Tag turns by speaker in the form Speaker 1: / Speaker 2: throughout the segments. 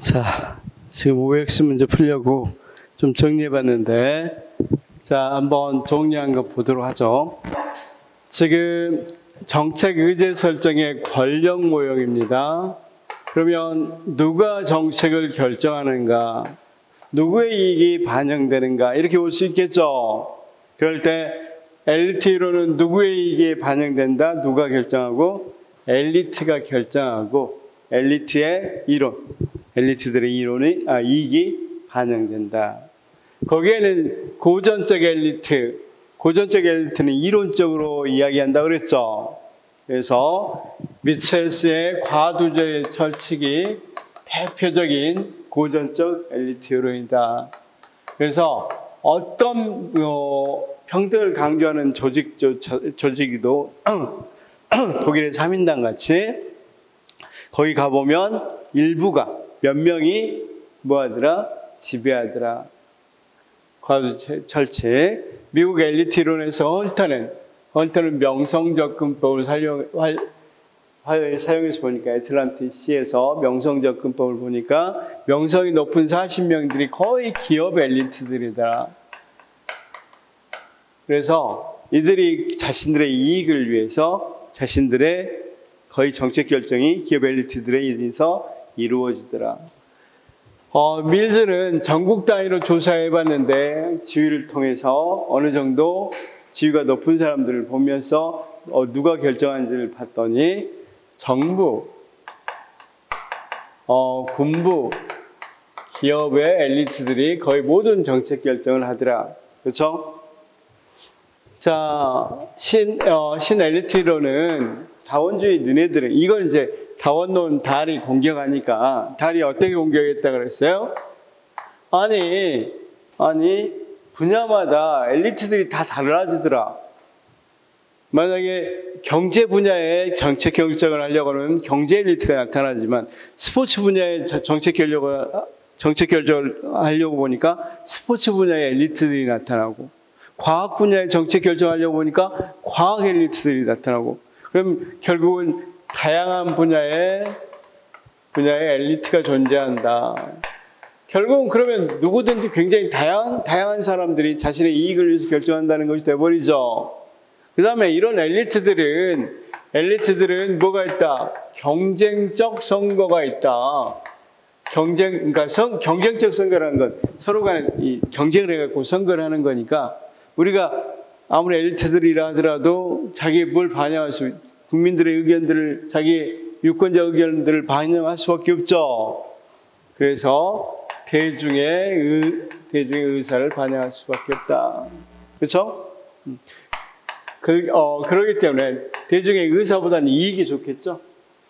Speaker 1: 자, 지금 OX 문제 풀려고 좀 정리해봤는데, 자, 한번 정리한 거 보도록 하죠. 지금 정책 의제 설정의 권력 모형입니다. 그러면 누가 정책을 결정하는가, 누구의 이익이 반영되는가, 이렇게 볼 수 있겠죠. 그럴 때 엘리트로는 누구의 이익이 반영된다, 누가 결정하고, 엘리트가 결정하고, 엘리트의 이론, 엘리트들의 이익이 반영된다. 거기에는 고전적 엘리트는 이론적으로 이야기한다 그랬죠. 그래서 미첼스의 과두제 철칙이 대표적인 고전적 엘리트 이론이다. 그래서 어떤 평등을 강조하는 조직이도 독일의 3인당 같이 거기 가보면 일부가 몇 명이 뭐하더라? 지배하더라. 과두 철칙. 미국 엘리트 이론에서 헌터는 명성접근법을 사용해서 보니까 애틀란티 시에서 명성접근법을 보니까 명성이 높은 40명들이 거의 기업 엘리트들이다. 그래서 이들이 자신들의 이익을 위해서 자신들의 거의 정책 결정이 기업 엘리트들에 의해서 이루어지더라. 밀즈는 전국 단위로 조사해봤는데 지위를 통해서 어느 정도 지위가 높은 사람들을 보면서 누가 결정하는지를 봤더니 정부, 군부, 기업의 엘리트들이 거의 모든 정책 결정을 하더라. 그렇죠? 자, 신 엘리트로는 자원주의 너네들은 이걸 이제 자원론 달이 공격하니까 달이 어떻게 공격했다 그랬어요? 아니 분야마다 엘리트들이 다 달라지더라. 만약에 경제 분야에 정책 결정을 하려고 하면 경제 엘리트가 나타나지만 스포츠 분야에 정책 결정을 하려고 보니까 스포츠 분야의 엘리트들이 나타나고 과학 분야에 정책 결정하려고 보니까 과학 엘리트들이 나타나고 그럼 결국은 다양한 분야의 엘리트가 존재한다. 결국은 그러면 누구든지 굉장히 다양한 사람들이 자신의 이익을 위해서 결정한다는 것이 돼버리죠. 그 다음에 이런 엘리트들은 뭐가 있다? 경쟁적 선거가 있다. 그러니까 경쟁적 선거라는 건 서로 간에 경쟁을 해갖고 선거를 하는 거니까 우리가 아무리 엘리트들이라 하더라도 자기 뭘 반영할 수 국민들의 의견들을 자기 유권자 의견들을 반영할 수밖에 없죠. 그래서 대중의 의사를 반영할 수밖에 없다. 그렇죠? 그러기 때문에 대중의 의사보다는 이익이 좋겠죠.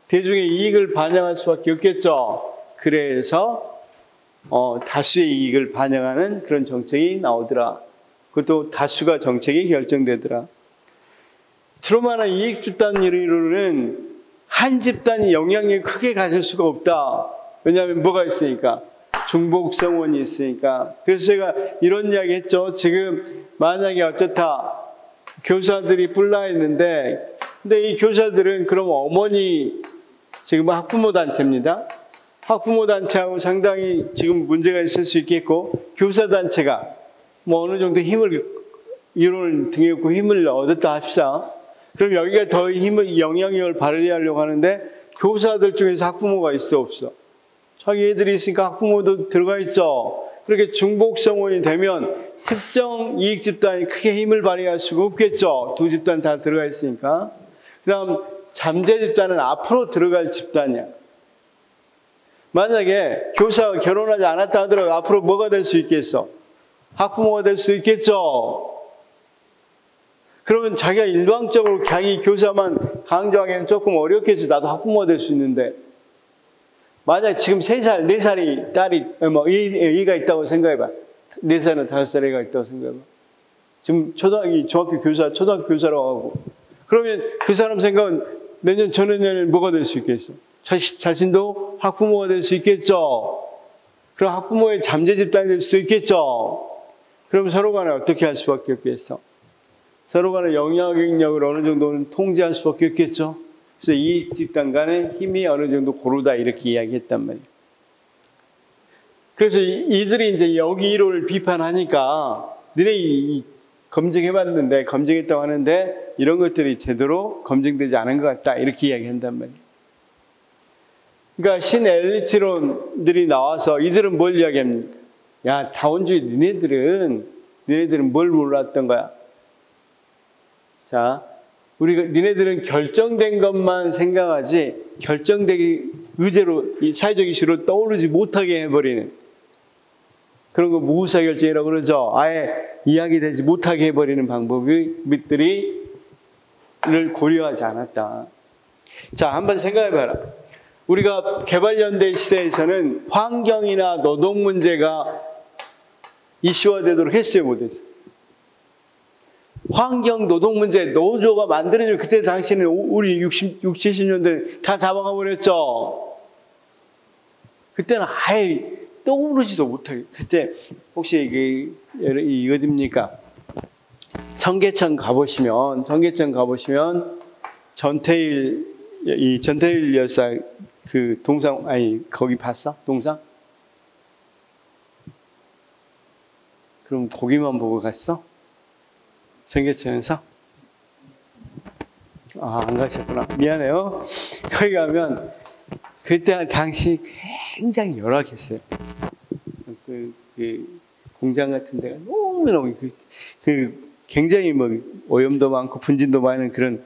Speaker 1: 대중의 이익을 반영할 수밖에 없겠죠. 그래서 다수의 이익을 반영하는 그런 정책이 나오더라. 그것도 다수가 정책이 결정되더라. 트루만의 이익 집단 이론은 한 집단이 영향력이 크게 가질 수가 없다. 왜냐하면 뭐가 있으니까? 중복성원이 있으니까. 그래서 제가 이런 이야기 했죠. 지금 만약에 어쩌다 교사들이 뿔나 있는데 근데 이 교사들은 그럼 어머니 지금 학부모 단체입니다. 학부모 단체하고 상당히 지금 문제가 있을 수 있겠고 교사 단체가 뭐 어느 정도 이론을 등에고 힘을 얻었다 합시다. 그럼 여기가 더 영향력을 발휘하려고 하는데 교사들 중에서 학부모가 있어 없어? 자기 애들이 있으니까 학부모도 들어가 있어. 그렇게 중복성원이 되면 특정 이익 집단이 크게 힘을 발휘할 수가 없겠죠. 두 집단 다 들어가 있으니까. 그 다음 잠재 집단은 앞으로 들어갈 집단이야. 만약에 교사가 결혼하지 않았다 하더라도 앞으로 뭐가 될 수 있겠어? 학부모가 될 수 있겠죠. 그러면 자기가 일방적으로 자기 교사만 강조하기에는 조금 어렵겠죠. 나도 학부모가 될 수 있는데. 만약에 지금 3살, 4살이 딸이, 애가 있다고 생각해봐. 4살이나 5살 애가 있다고 생각해봐. 지금 중학교 교사, 초등학교 교사라고 하고. 그러면 그 사람 생각은 내년, 전내년에 뭐가 될 수 있겠어? 자신도 학부모가 될 수 있겠죠. 그럼 학부모의 잠재 집단이 될 수 있겠죠. 그럼 서로 간에 어떻게 할 수밖에 없겠어? 서로 간의 영향력을 어느 정도는 통제할 수밖에 없겠죠. 그래서 이 집단 간의 힘이 어느 정도 고르다 이렇게 이야기했단 말이에요. 그래서 이들이 이제 여기를 비판하니까 너네 검증해봤는데, 검증했다고 하는데 이런 것들이 제대로 검증되지 않은 것 같다. 이렇게 이야기한단 말이에요. 그러니까 신엘리트론들이 나와서 이들은 뭘 이야기합니까? 야, 다원주의 니네들은 뭘 몰랐던 거야? 자, 니네들은 결정된 것만 생각하지 결정되기 의제로, 이 사회적 이슈로 떠오르지 못하게 해버리는 그런 거 무의사결정이라고 그러죠. 아예 이야기되지 못하게 해버리는 방법들을 고려하지 않았다. 자, 한번 생각해봐라. 우리가 개발연대 시대에서는 환경이나 노동 문제가 이슈화되도록 했어요, 못했어요? 환경, 노동 문제, 노조가 만들어진 그때 당시에는 우리 60, 70년대 다 잡아가 버렸죠. 그때는 아예 떠오르지도 못하게. 그때 혹시 이게 어딥니까? 청계천 가보시면 전태일 여사 그 동상, 거기 봤어? 동상? 그럼 거기만 보고 갔어? 청계천에서? 안 가셨구나. 미안해요. 거기 가면 그때 당시 굉장히 열악했어요. 그 공장 같은 데가 너무너무 굉장히 오염도 많고 분진도 많은 그런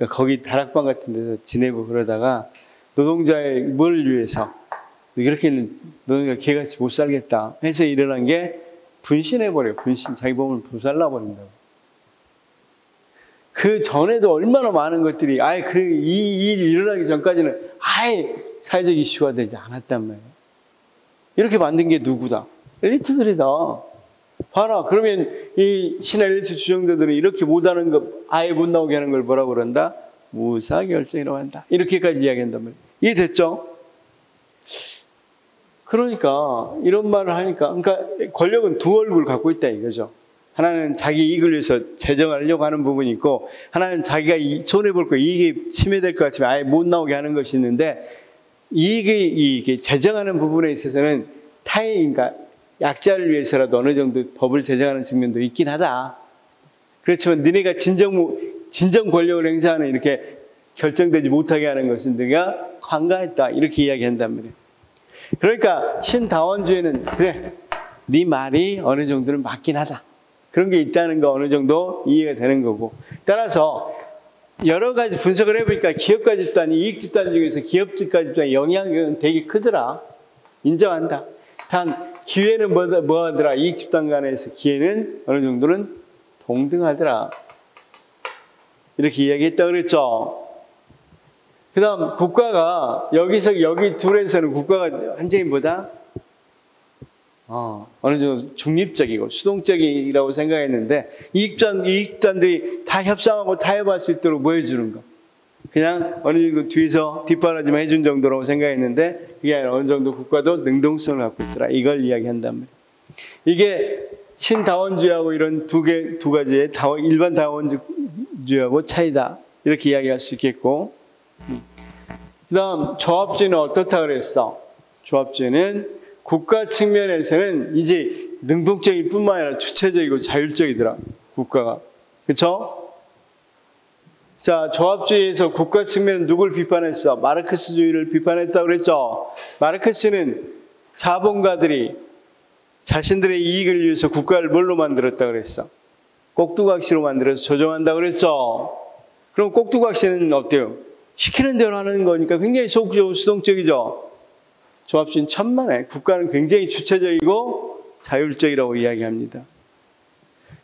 Speaker 1: 거기 다락방 같은 데서 지내고 그러다가 노동자의 뭘 위해서 이렇게는 노동자가 개같이 못 살겠다 해서 일어난 게 분신해버려요. 자기 몸을 불살라버린다고. 그 전에도 얼마나 많은 것들이 아예 이 일이 일어나기 전까지는 아예 사회적 이슈가 되지 않았단 말이에요. 이렇게 만든 게 누구다? 엘리트들이다. 봐라. 그러면 이 신엘리트 주정자들은 이렇게 못하는 거, 아예 못 나오게 하는 걸 뭐라고 그런다? 무사결정이라고 한다. 이렇게까지 이야기한단 말이에요. 이해됐죠? 그러니까 이런 말을 하니까, 그러니까 권력은 두 얼굴 갖고 있다 이거죠. 하나는 자기 이익을 위해서 제정하려고 하는 부분이 있고, 하나는 자기가 손해볼 거, 이익이 침해될 것 같으면 아예 못 나오게 하는 것이 있는데, 이익이 제정하는 부분에 있어서는 그러니까 약자를 위해서라도 어느 정도 법을 제정하는 측면도 있긴 하다. 그렇지만 너네가 진정 권력을 행사하는 이렇게 결정되지 못하게 하는 것은 네가 관가했다. 이렇게 이야기한단 말이에요. 그러니까 신다원주의는 그래, 네 말이 어느 정도는 맞긴 하다. 그런 게 있다는 거 어느 정도 이해가 되는 거고. 따라서 여러 가지 분석을 해보니까 기업가 집단, 이익 집단 중에서 기업가 집단의 영향력은 되게 크더라. 인정한다. 단 기회는 뭐 하더라? 이익 집단 간에서 기회는 어느 정도는 동등하더라. 이렇게 이야기했다 그랬죠. 그 다음 국가가 여기 둘에서는 국가가 완전히 뭐다? 어느 정도 중립적이고 수동적이라고 생각했는데 이익집단들이 다 협상하고 타협할 수 있도록 뭐 해주는 거? 그냥 어느 정도 뒤에서 뒷바라지만 해준 정도라고 생각했는데 그게 아니라 어느 정도 국가도 능동성을 갖고 있더라. 이걸 이야기한단 말이에요. 이게 신다원주의하고 이런 두 가지의 일반 다원주의하고 차이다. 이렇게 이야기할 수 있겠고, 그 다음 조합주의는 어떻다 그랬어? 조합주의는 국가 측면에서는 이제 능동적일 뿐만 아니라 주체적이고 자율적이더라. 국가가. 그쵸? 자, 조합주의에서 국가 측면은 누굴 비판했어? 마르크스주의를 비판했다고 그랬죠? 마르크스는 자본가들이 자신들의 이익을 위해서 국가를 뭘로 만들었다고 그랬어? 꼭두각시로 만들어서 조정한다고 그랬죠? 그럼 꼭두각시는 어때요? 시키는 대로 하는 거니까 굉장히 소극적이고 수동적이죠? 조합주의는 천만에 국가는 굉장히 주체적이고 자율적이라고 이야기합니다.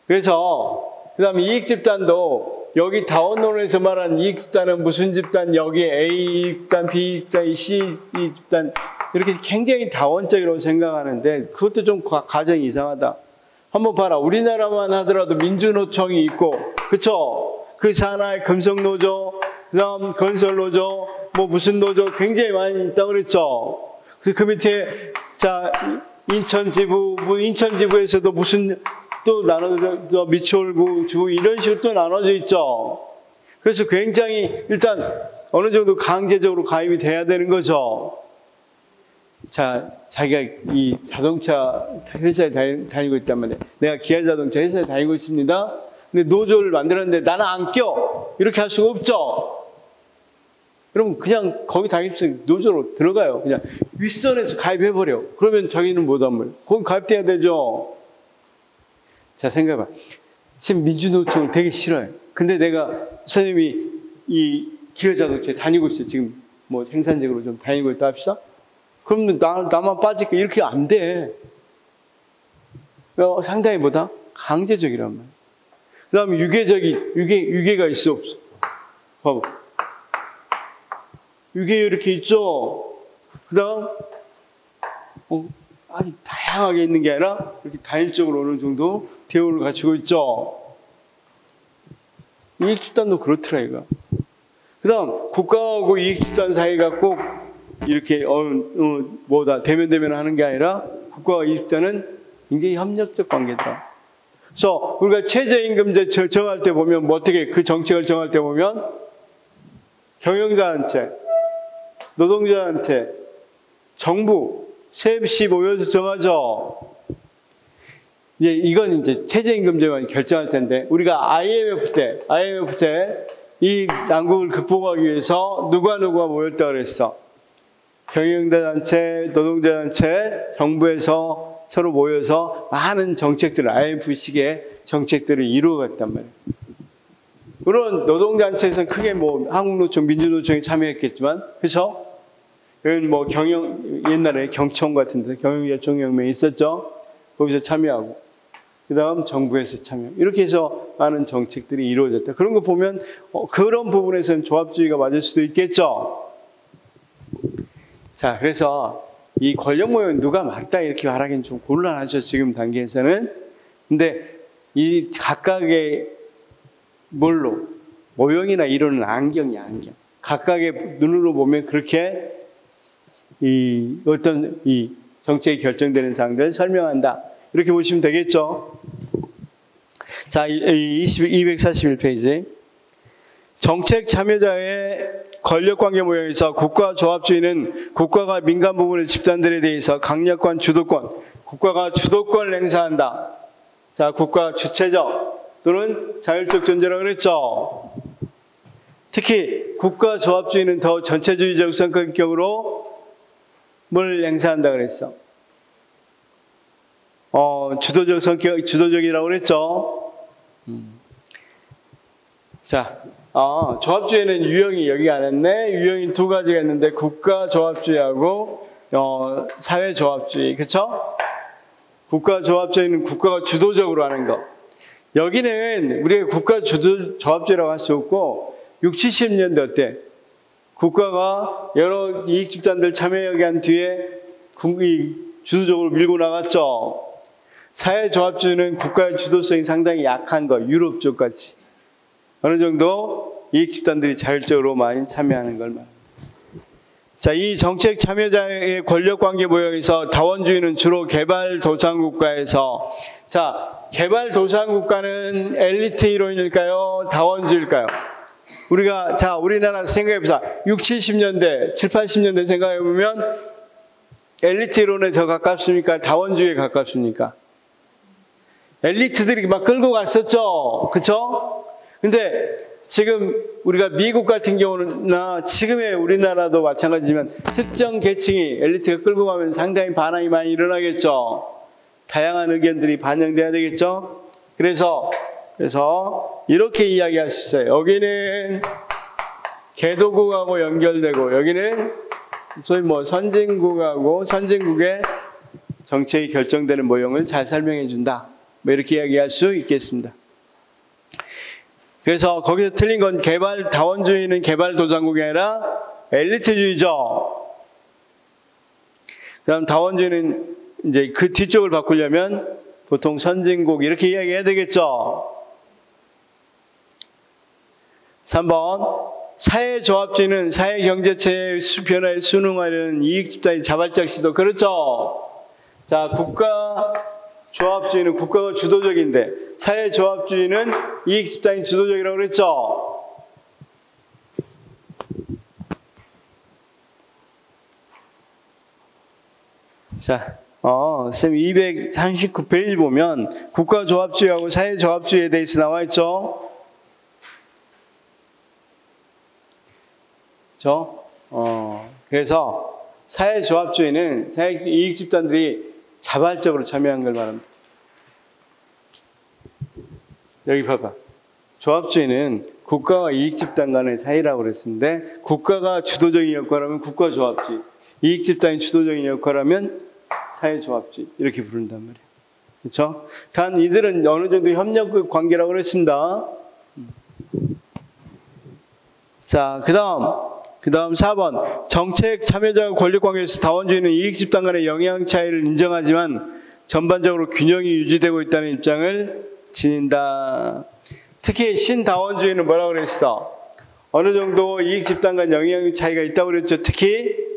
Speaker 1: 그래서 그 다음에 이익집단도 여기 다원론에서 말하는 이익집단은 무슨 집단, 여기 A 집단, B 집단, C 집단 이렇게 굉장히 다원적이라고 생각하는데 그것도 좀 가정이 이상하다. 한번 봐라. 우리나라만 하더라도 민주노총이 있고, 그쵸? 그 산하에 금속노조, 그 다음 건설노조, 뭐 무슨 노조 굉장히 많이 있다고 그랬죠? 그 밑에, 자, 인천지부에서도 무슨 또 나눠져, 미추홀구, 주, 이런 식으로 또 나눠져 있죠? 그래서 굉장히 일단 어느 정도 강제적으로 가입이 돼야 되는 거죠. 자, 자기가 이 자동차 회사에 다니고 있단 말이에요. 내가 기아 자동차 회사에 다니고 있습니다. 근데 노조를 만들었는데 나는 안 껴. 이렇게 할 수가 없죠. 그럼 그냥 거기 다니면서 노조로 들어가요. 그냥 윗선에서 가입해버려. 그러면 자기는 못하면 거기 가입돼야 되죠. 자, 생각해봐. 지금 민주노총을 되게 싫어요. 근데 내가 선생님이 이 기아 자동차에 다니고 있어요. 지금 뭐 생산직으로 좀 다니고 있다 합시다. 그러면 나만 빠질게. 이렇게 안 돼. 상당히 뭐다? 강제적이란 말이야. 그 다음에 유괴가 있어, 없어? 봐봐. 유괴 이렇게 있죠? 그 다음, 아니, 다양하게 있는 게 아니라 이렇게 단일적으로 어느 정도 대우를 갖추고 있죠? 이익집단도 그렇더라, 이거. 그 다음, 국가하고 이익집단 사이가 꼭 이렇게, 대면 하는 게 아니라 국가와 이익집단은 굉장히 협력적 관계더라. 그래서 우리가 최저임금제 정할 때 보면, 뭐 어떻게 그 정책을 정할 때 보면, 경영자한테, 노동자한테, 정부, 셋이 모여서 정하죠. 이건 이제 최저임금제만 결정할 텐데, 우리가 IMF 때 이 난국을 극복하기 위해서 누가 모였다 그랬어? 경영자단체, 노동자단체, 정부에서 서로 모여서 많은 정책들을, IMF식의 정책들을 이루어갔단 말이에요. 물론 노동단체에서는 크게 뭐 한국노총, 민주노총이 참여했겠지만, 그렇죠? 그건 뭐 옛날에 경청 같은 데 경영자총연맹이 있었죠. 거기서 참여하고, 그 다음 정부에서 참여. 이렇게 해서 많은 정책들이 이루어졌다. 그런 거 보면 그런 부분에서는 조합주의가 맞을 수도 있겠죠. 자, 그래서 이 권력 모형 누가 맞다 이렇게 말하기는 좀 곤란하죠. 지금 단계에서는. 근데 이 각각의 뭘로? 모형이나 이론은 안경이야, 안경. 각각의 눈으로 보면 그렇게 어떤 정책이 결정되는 사항들을 설명한다. 이렇게 보시면 되겠죠. 자, 241페이지. 정책 참여자의 권력관계 모형에서 국가 조합주의는 국가가 민간 부분의 집단들에 대해서 강력한 주도권, 국가가 주도권을 행사한다. 자, 국가 주체적 또는 자율적 존재라고 그랬죠. 특히 국가 조합주의는 더 전체주의적 성격의 경우로 뭘 행사한다 그랬어? 주도적이라고 그랬죠. 자, 조합주의는 유형이 여기 안 했네. 유형이 두 가지가 있는데 국가 조합주의하고 사회 조합주의, 그렇죠? 국가 조합주의는 국가가 주도적으로 하는 거. 여기는 우리가 국가 조합주의라고 할 수 없고 60, 70년대 때 국가가 여러 이익 집단들 참여하게 한 뒤에 주도적으로 밀고 나갔죠. 사회조합주의는 국가의 주도성이 상당히 약한 거, 유럽 쪽 같이. 어느 정도 이익 집단들이 자율적으로 많이 참여하는 걸 말합니다. 자, 이 정책 참여자의 권력관계 모형에서 다원주의는 주로 개발도상국가에서, 자, 개발도상국가는 엘리트 이론일까요? 다원주의일까요? 우리나라 생각해보자. 60, 70년대, 7, 80년대 생각해보면 엘리트 이론에 더 가깝습니까? 다원주의에 가깝습니까? 엘리트들이 막 끌고 갔었죠. 그쵸? 근데 지금 우리가 미국 같은 경우나 지금의 우리나라도 마찬가지지만 특정 계층이 엘리트가 끌고 가면 상당히 반항이 많이 일어나겠죠. 다양한 의견들이 반영돼야 되겠죠. 그래서 이렇게 이야기할 수 있어요. 여기는 개도국하고 연결되고 여기는 소위 선진국하고 선진국의 정책이 결정되는 모형을 잘 설명해 준다. 이렇게 이야기할 수 있겠습니다. 그래서 거기서 틀린 건 다원주의는 개발도상국이 아니라 엘리트주의죠. 그다음 다원주의는 이제 그 뒤쪽을 바꾸려면 보통 선진국 이렇게 이야기해야 되겠죠. 3번 사회조합주의는 사회경제체의 변화에 순응하려는 이익집단의 자발적 시도. 그렇죠. 자, 국가조합주의는 국가가 주도적인데 사회조합주의는 이익집단이 주도적이라고 그랬죠. 자, 쌤 239페이지 보면 국가조합주의하고 사회조합주의에 대해서 나와 있죠. 그래서 사회조합주의는 사회이익집단들이 자발적으로 참여한 걸 말합니다. 여기 봐봐. 조합주의는 국가와 이익집단 간의 사이라고 그랬는데 국가가 주도적인 역할을 하면 국가조합주의, 이익집단이 주도적인 역할을 하면 사회조합주의 이렇게 부른단 말이에요. 그렇죠? 단 이들은 어느 정도 협력 관계라고 그랬습니다. 자, 그 다음 4번. 정책 참여자와 권력관계에서 다원주의는 이익집단 간의 영향 차이를 인정하지만 전반적으로 균형이 유지되고 있다는 입장을 지닌다. 특히 신다원주의는 뭐라고 그랬어? 어느 정도 이익집단 간 영향 차이가 있다고 그랬죠. 특히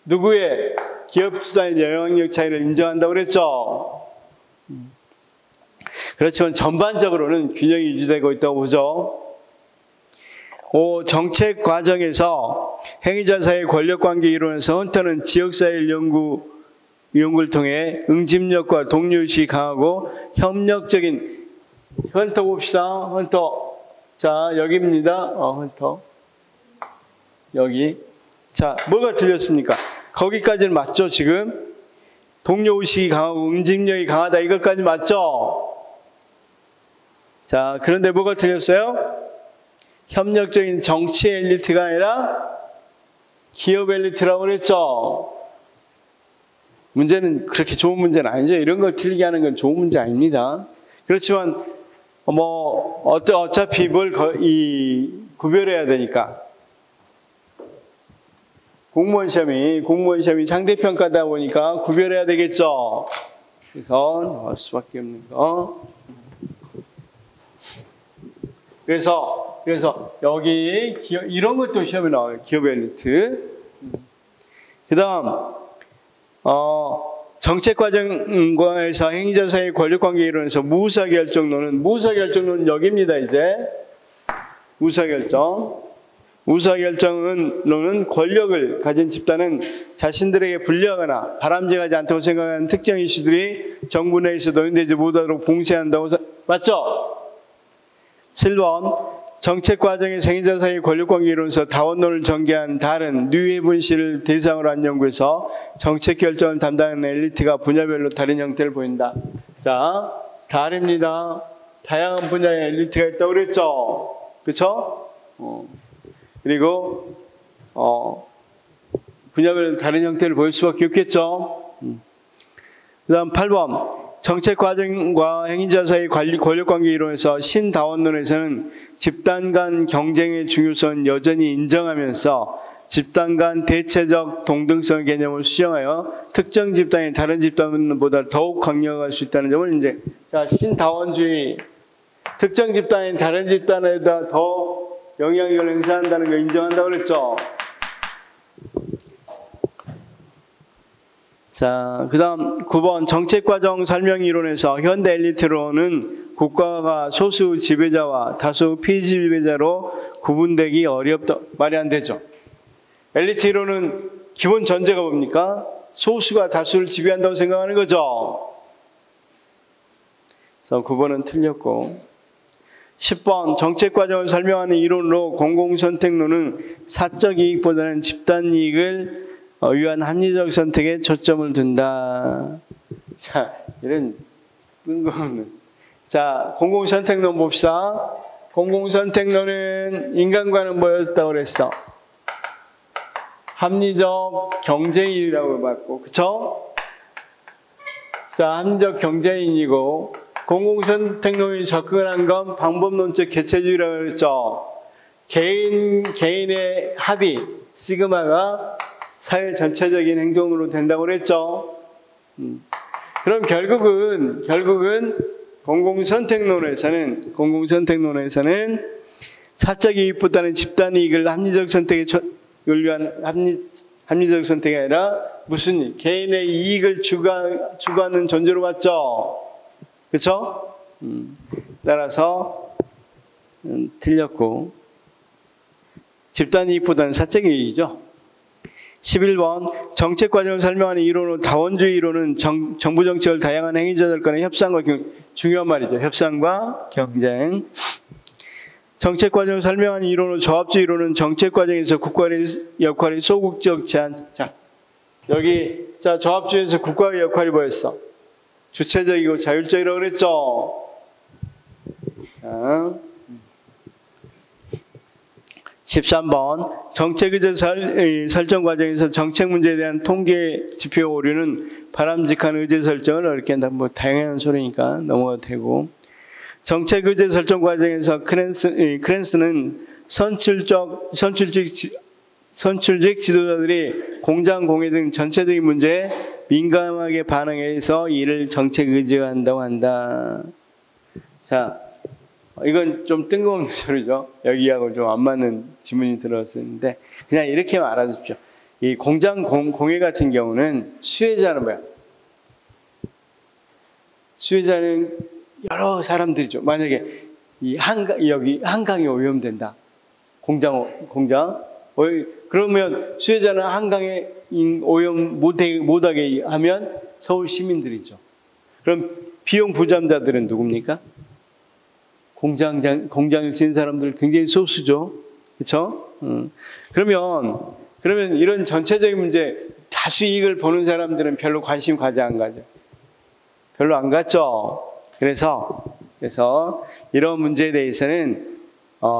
Speaker 1: 누구의 기업집단의 영향력 차이를 인정한다고 그랬죠. 그렇지만 전반적으로는 균형이 유지되고 있다고 보죠. 5. 정책 과정에서 행위자 사이의 권력관계 이론에서 헌터는 지역사회 연구를 통해 응집력과 동료의식이 강하고 협력적인 헌터 봅시다. 헌터. 자, 여기입니다. 헌터. 여기. 자, 뭐가 틀렸습니까? 거기까지는 맞죠, 지금? 동료의식이 강하고 응집력이 강하다. 이것까지 맞죠? 자, 그런데 뭐가 틀렸어요? 협력적인 정치 엘리트가 아니라 기업 엘리트라고 그랬죠. 문제는 그렇게 좋은 문제는 아니죠. 이런 걸 틀리게 하는 건 좋은 문제 아닙니다. 그렇지만 어차피 뭘 구별해야 되니까. 공무원 시험이 상대평가다 보니까 구별해야 되겠죠. 그래서 넣을 수밖에 없는 거. 그래서 여기 이런 것도 시험에 나와요. 기업 엘리트. 그 다음 정책 과정에서 행위자 사이의 권력관계 이론에서 무사결정론은 여기입니다. 이제 무사결정론은 권력을 가진 집단은 자신들에게 불리하거나 바람직하지 않다고 생각하는 특정 이슈들이 정부 내에서 논의되지 못하도록 봉쇄한다고. 맞죠? 7번. 정책 과정에서 행위자 사이의 권력관계 이론에서 다원론을 전개한 다른 뉴헤븐 씨를 대상으로 한 연구에서 정책 결정을 담당하는 엘리트가 분야별로 다른 형태를 보인다. 자, 다릅니다. 다양한 분야의 엘리트가 있다고 그랬죠. 그렇죠? 그리고 분야별로 다른 형태를 보일 수밖에 없겠죠. 그 다음 8번. 정책 과정과 행위자 사이의 권력관계 이론에서 신다원론에서는 집단 간 경쟁의 중요성은 여전히 인정하면서 집단 간 대체적 동등성 개념을 수정하여 특정 집단이 다른 집단보다 더욱 강력할 수 있다는 점을 이제 신다원주의, 특정 집단이 다른 집단에다 더 영향력을 행사한다는 걸 인정한다고 그랬죠. 자, 그 다음 9번. 정책과정 설명 이론에서 현대 엘리트로는 국가가 소수 지배자와 다수 피지배자로 구분되기 어렵다. 말이 안 되죠. 엘리트 이론은 기본 전제가 뭡니까? 소수가 다수를 지배한다고 생각하는 거죠. 그래서 9번은 틀렸고. 10번. 정책과정을 설명하는 이론으로 공공선택론은 사적 이익보다는 집단 이익을 위한 합리적 선택에 초점을 둔다. 자, 이런 뜬금없는. 자, 공공선택론 봅시다. 공공선택론은 인간과는 뭐였다고 그랬어? 합리적 경쟁인이라고 봤고, 그쵸? 자, 합리적 경쟁인이고, 공공선택론이 접근한 건 방법론적 개체주의라고 그랬죠. 개인의 합의, 시그마가 사회 전체적인 행동으로 된다고 그랬죠. 그럼 결국은 공공선택론에서는 사적 이익보다는 집단 이익을 합리적 선택에 위한 합리적 선택이 아니라 무슨 일? 개인의 이익을 추구하는 존재로 봤죠. 그렇죠? 따라서 틀렸고 집단 이익보다는 사적 이익이죠. 11번 정책 과정을 설명하는 이론은 다원주의 이론은 정부 정책을 다양한 행위자들 간의 협상과 중요한 말이죠. 협상과 경쟁. 정책 과정을 설명하는 이론은 조합주의 이론은 정책 과정에서 국가의 역할이 소극적 제한. 자, 여기 자 조합주의에서 국가의 역할이 뭐였어? 주체적이고 자율적이라고 그랬죠. 자, 13번 정책 의제 설정 과정에서 정책 문제에 대한 통계 지표 오류는 바람직한 의제 설정을 어렵게 한다. 뭐 다양한 소리니까 넘어가도 되고. 정책 의제 설정 과정에서 크랜스는 선출직 지도자들이 공장 공해 등 전체적인 문제에 민감하게 반응해서 이를 정책 의제화한다고 한다. 자, 이건 좀 뜬금없는 소리죠. 여기하고 좀 안 맞는 지문이 들어왔었는데 그냥 이렇게만 알아두십시오. 이 공장 공해 같은 경우는 수혜자는 뭐야? 수혜자는 여러 사람들이죠. 만약에 여기 한강이 오염된다. 공장 그러면 수혜자는 한강에 오염 못하게 하면 서울 시민들이죠. 그럼 비용 부담자들은 누굽니까? 공장을 지은 사람들 굉장히 소수죠. 그렇죠? 그러면 이런 전체적인 문제 다수 이익을 보는 사람들은 별로 관심 가지 안 가죠. 별로 안 갔죠. 그래서 이런 문제에 대해서는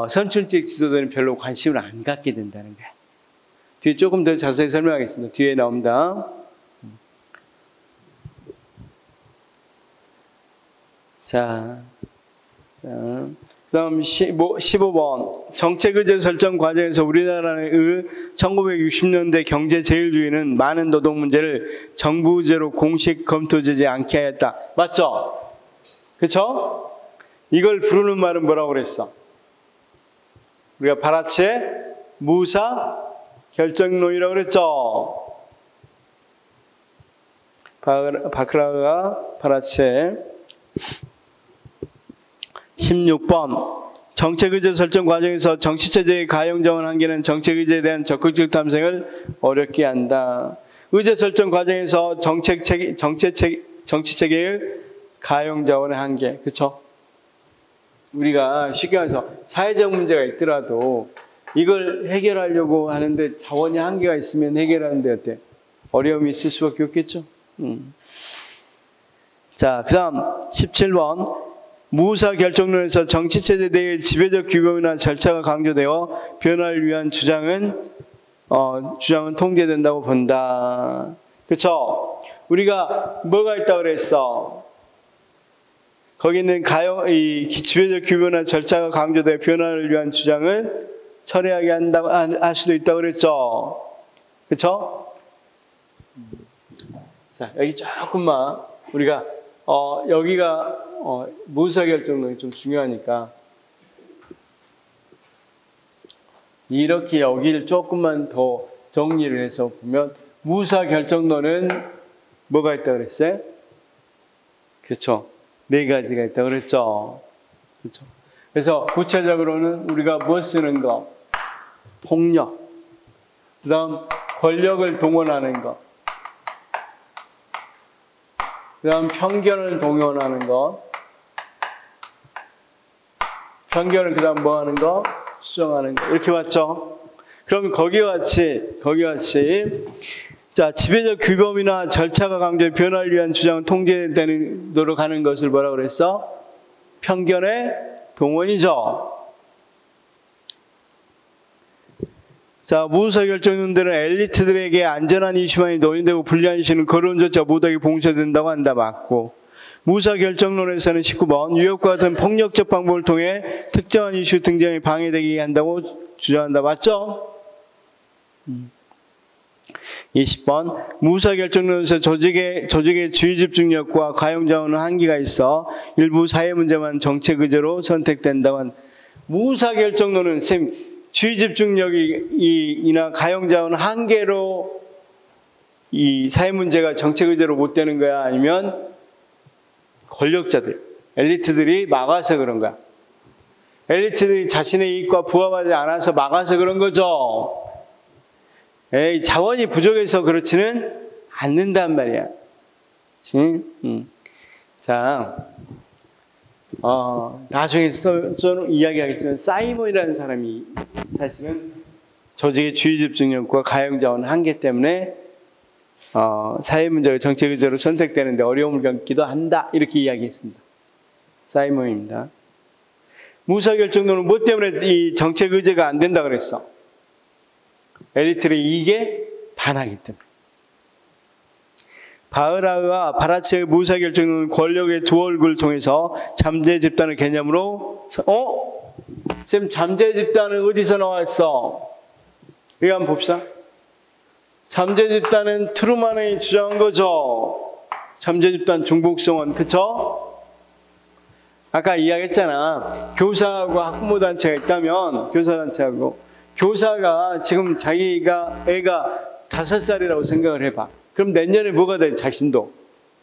Speaker 1: 선출직 지도자는 별로 관심을 안 갖게 된다는 거야. 뒤에 조금 더 자세히 설명하겠습니다. 뒤에 나옵니다. 자, 그다음 15번 정책 의제 설정 과정에서 우리나라의 1960년대 경제 제일주의는 많은 노동 문제를 정부 의제로 공식 검토되지 않게 하였다. 맞죠? 그렇죠? 이걸 부르는 말은 뭐라고 그랬어? 우리가 바라체 무사 결정론이라고 그랬죠? 바크라가 바라체. 16번 정책의제 설정 과정에서 정치체제의 가용정원 한계는 정책의제에 대한 적극적 탐색을 어렵게 한다. 의제 설정 과정에서 정치체계의 가용자원의 한계, 그렇죠? 우리가 쉽게 말해서 사회적 문제가 있더라도 이걸 해결하려고 하는데 자원이 한계가 있으면 해결하는데 어때? 어려움이 있을 수밖에 없겠죠. 자, 그 다음 17번 무사 결정론에서 정치체제 내의 지배적 규범이나 절차가 강조되어 변화를 위한 주장은 통제된다고 본다. 그렇죠? 우리가 뭐가 있다고 그랬어? 거기는 이 지배적 규범이나 절차가 강조되어 변화를 위한 주장을 철회하게 할 수도 있다고 그랬죠? 그렇죠? 자, 여기 조금만 우리가 여기가 무사결정론이 좀 중요하니까 이렇게 여기를 조금만 더 정리를 해서 보면 무사결정론은 뭐가 있다고 그랬어요? 그렇죠. 4가지가 있다고 그랬죠. 그렇죠. 그래서 구체적으로는 우리가 뭐 쓰는 거? 폭력. 그 다음 권력을 동원하는 거. 그 다음 편견을 동원하는 것. 편견을 그 다음 뭐 하는 거? 수정하는 거. 이렇게 봤죠? 그럼 거기와 같이 자, 지배적 규범이나 절차가 강조해 변화를 위한 주장은 통제되는 노력하는 것을 뭐라고 그랬어? 편견의 동원이죠. 자, 무사결정론들은 엘리트들에게 안전한 이슈만이 논의되고 불리한 이슈는 거론조차 못하게 봉쇄된다고 한다. 맞고. 무사결정론에서는 19번 유협과 같은 폭력적 방법을 통해 특정한 이슈 등장에 방해되게 한다고 주장한다. 맞죠? 20번 무사결정론에서 조직의 주의 집중력과 가용자원은 한계가 있어 일부 사회 문제만 정책 의제로 선택된다고 한다. 무사결정론은 주의 집중력이나 가용자원 한계로 이 사회 문제가 정책 의제로 못 되는 거야? 아니면 권력자들, 엘리트들이 막아서 그런 거야? 엘리트들이 자신의 이익과 부합하지 않아서 막아서 그런 거죠. 에이, 자원이 부족해서 그렇지는 않는단 말이야. 그치? 자, 나중에 좀 이야기하겠지만, 사이먼이라는 사람이 사실은 조직의 주의 집중력과 가용 자원 한계 때문에 사회 문제가 정책 의제로 선택되는데 어려움을 겪기도 한다. 이렇게 이야기했습니다. 사이먼입니다. 무사 결정론은 뭐 때문에 이 정책 의제가 안 된다 그랬어? 엘리트의 이익에 반하기 때문에. 바흐라우와 바라츠의 무사 결정론은 권력의 두 얼굴을 통해서 잠재 집단의 개념으로 지금 잠재 집단은 어디서 나왔어? 여기 한번 봅시다. 잠재 집단은 트루만이 주장한 거죠. 잠재 집단 중복성원, 그쵸? 아까 이야기했잖아. 교사하고 학부모 단체가 있다면, 교사단체하고. 교사가 지금 자기가 애가 5살이라고 생각을 해봐. 그럼 내년에 뭐가 돼? 자신도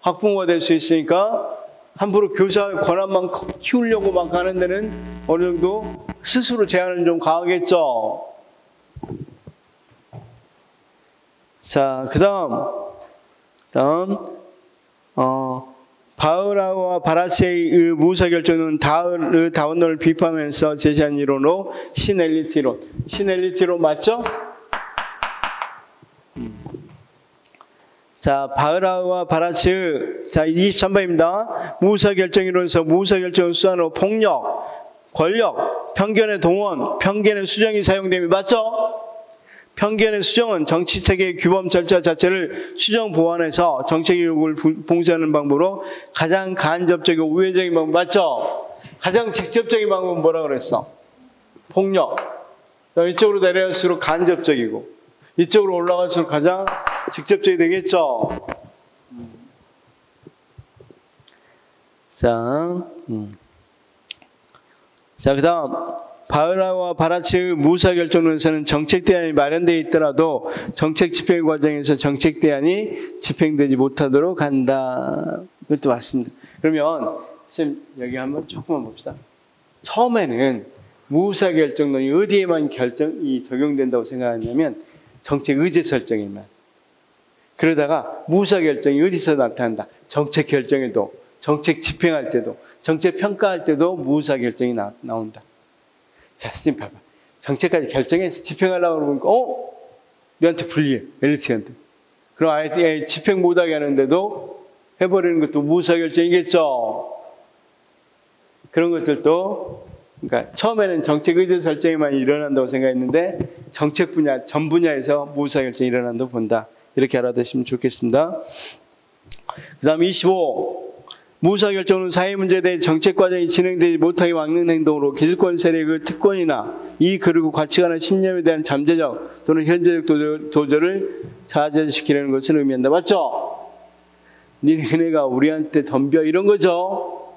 Speaker 1: 학부모가 될 수 있으니까 함부로 교사 권한만 키우려고 막 하는 데는 어느 정도 스스로 제한을 좀 가하겠죠. 자, 그 다음, 바흐라우와 바라츠의 무사 결정은 다운론을 비판하면서 제시한 이론으로 신엘리트 이론. 신엘리트 이론 맞죠? 자, 바흐라우와 바라츠. 자, 23번입니다. 무사 결정 이론에서 무사 결정을 수단으로 폭력, 권력, 편견의 동원, 편견의 수정이 사용됨이 맞죠? 편견의 수정은 정치체계의 규범 절차 자체를 수정 보완해서 정책의 요구를 봉쇄하는 방법으로 가장 간접적이고 우회적인 방법 맞죠? 가장 직접적인 방법은 뭐라 그랬어? 폭력. 이쪽으로 내려갈수록 간접적이고 이쪽으로 올라갈수록 가장 직접적이 되겠죠? 자, 그 다음 바흐라우와 바라츠의 무사 결정론에서는 정책 대안이 마련되어 있더라도 정책 집행 과정에서 정책 대안이 집행되지 못하도록 한다. 그것도 맞습니다. 그러면 선생님 여기 한번 조금만 봅시다. 처음에는 무사 결정론이 어디에만 결정이 적용된다고 생각하냐면 정책 의제 설정에만. 그러다가 무사 결정이 어디서 나타난다? 정책 결정에도, 정책 집행할 때도, 정책 평가할 때도 무사 결정이 나온다. 자, 선생님 봐봐. 정책까지 결정해서 집행하려고 그러니까 너한테 불리해. 엘리트한테. 그럼 아예 집행 못하게 하는데도 해버리는 것도 무사 결정이겠죠. 그런 것들도 그러니까 처음에는 정책 의제 설정에만 일어난다고 생각했는데 정책 분야, 전 분야에서 무사 결정이 일어난다고 본다. 이렇게 알아두시면 좋겠습니다. 그 다음 25. 무사 결정은 사회 문제에 대해 정책 과정이 진행되지 못하게 막는 행동으로 기득권 세력의 특권이나 이익 그리고 가치관의 신념에 대한 잠재적 또는 현재적 도전을 자제시키려는 것을 의미한다. 맞죠? 니네가 우리한테 덤벼 이런 거죠.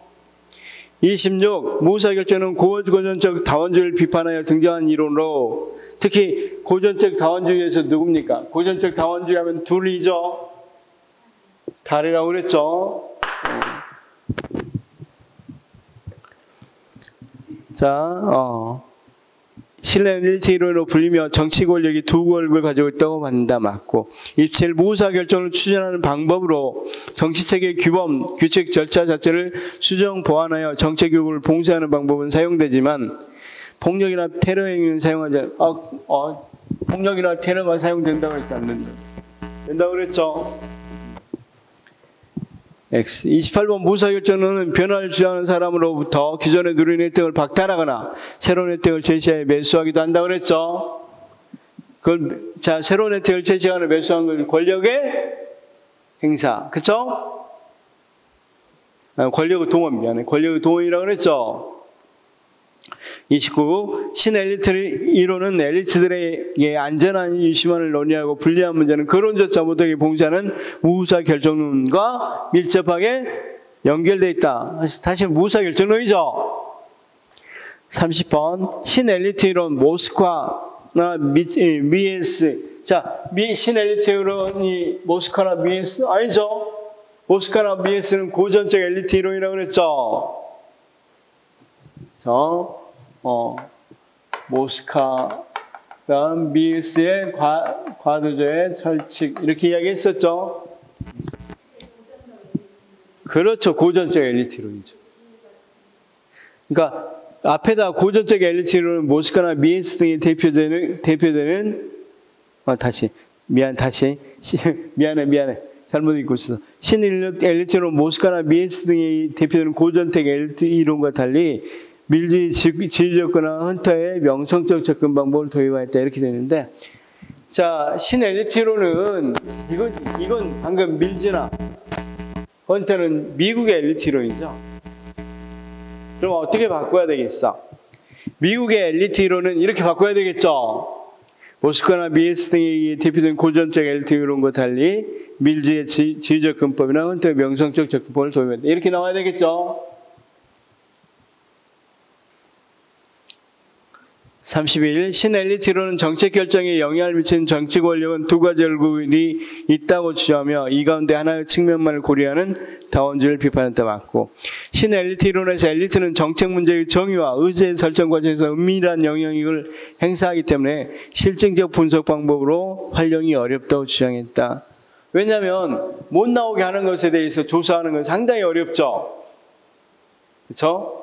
Speaker 1: 26. 무사 결정은 고전적 다원주의를 비판하여 등장한 이론으로 특히 고전적 다원주의에서 누굽니까? 고전적 다원주의 하면 둘이죠. 달이라고 그랬죠. 자, 신뢰는 일체 이론으로 불리며 정치 권력이 두 권력을 가지고 있다고 받는다. 맞고 27. 무사 결정을 추진하는 방법으로 정치체계의 규범, 규칙, 절차 자체를 수정 보완하여 정책 요구를 봉쇄하는 방법은 사용되지만 폭력이나 테러 행위는 사용하지 폭력이나 테러가 사용된다고 해서 안 된다. 된다고 그랬죠. X. 28번 무사 결정론은 변화를 주장하는 사람으로부터 기존에 누린 혜택을 박탈하거나 새로운 혜택을 제시하여 매수하기도 한다고 그랬죠. 자, 새로운 혜택을 제시하거나 매수하는 건 권력의 행사. 그쵸? 권력의 동원, 미안해. 권력의 동원이라고 그랬죠. 29. 신엘리트 이론은 엘리트들에게 안전한 유심원을 논의하고 불리한 문제는 거론조차 못하게 봉쇄하는 무사 결정론과 밀접하게 연결되어 있다. 사실 무사 결정론이죠. 30번 신엘리트 이론 모스크바나 미에스. 자, 신엘리트 이론이 모스크바나 미에스? 아니죠. 모스크바나 미에스는 고전적 엘리트 이론이라고 그랬죠. 모스카 그다음 미스의 과도조의 철칙 이렇게 이야기했었죠. 그렇죠. 고전적 엘리트론이죠. 그러니까 앞에다 고전적 엘리트론은 모스크나 미에스 등이 대표되는 미안해. 잘못 읽고 있어. 신엘리트론 모스크나 미에스 등이 대표되는 고전적 엘리트 이론과 달리 밀지 지휘적거나 헌터의 명성적 접근 방법을 도입하였다 이렇게 되는데, 자 신엘리트론은 이건 방금 밀지나 헌터는 미국의 엘리트론이죠. 그럼 어떻게 바꿔야 되겠어? 미국의 엘리트론은 이렇게 바꿔야 되겠죠. 모스크나 미에스 등이 대표된 고전적 엘리트 이론과 달리 밀지의 지휘적 근법이나 헌터의 명성적 접근법을 도입했다 이렇게 나와야 되겠죠. 31. 신엘리트론은 정책 결정에 영향을 미치는 정치 권력은 두 가지 얼굴이 있다고 주장하며 이 가운데 하나의 측면만을 고려하는 다원주의를 비판했다 맞고, 신엘리트론에서 엘리트는 정책 문제의 정의와 의제 설정 과정에서 은밀한 영향력을 행사하기 때문에 실증적 분석 방법으로 활용이 어렵다고 주장했다. 왜냐하면 못 나오게 하는 것에 대해서 조사하는 건 상당히 어렵죠. 그렇죠?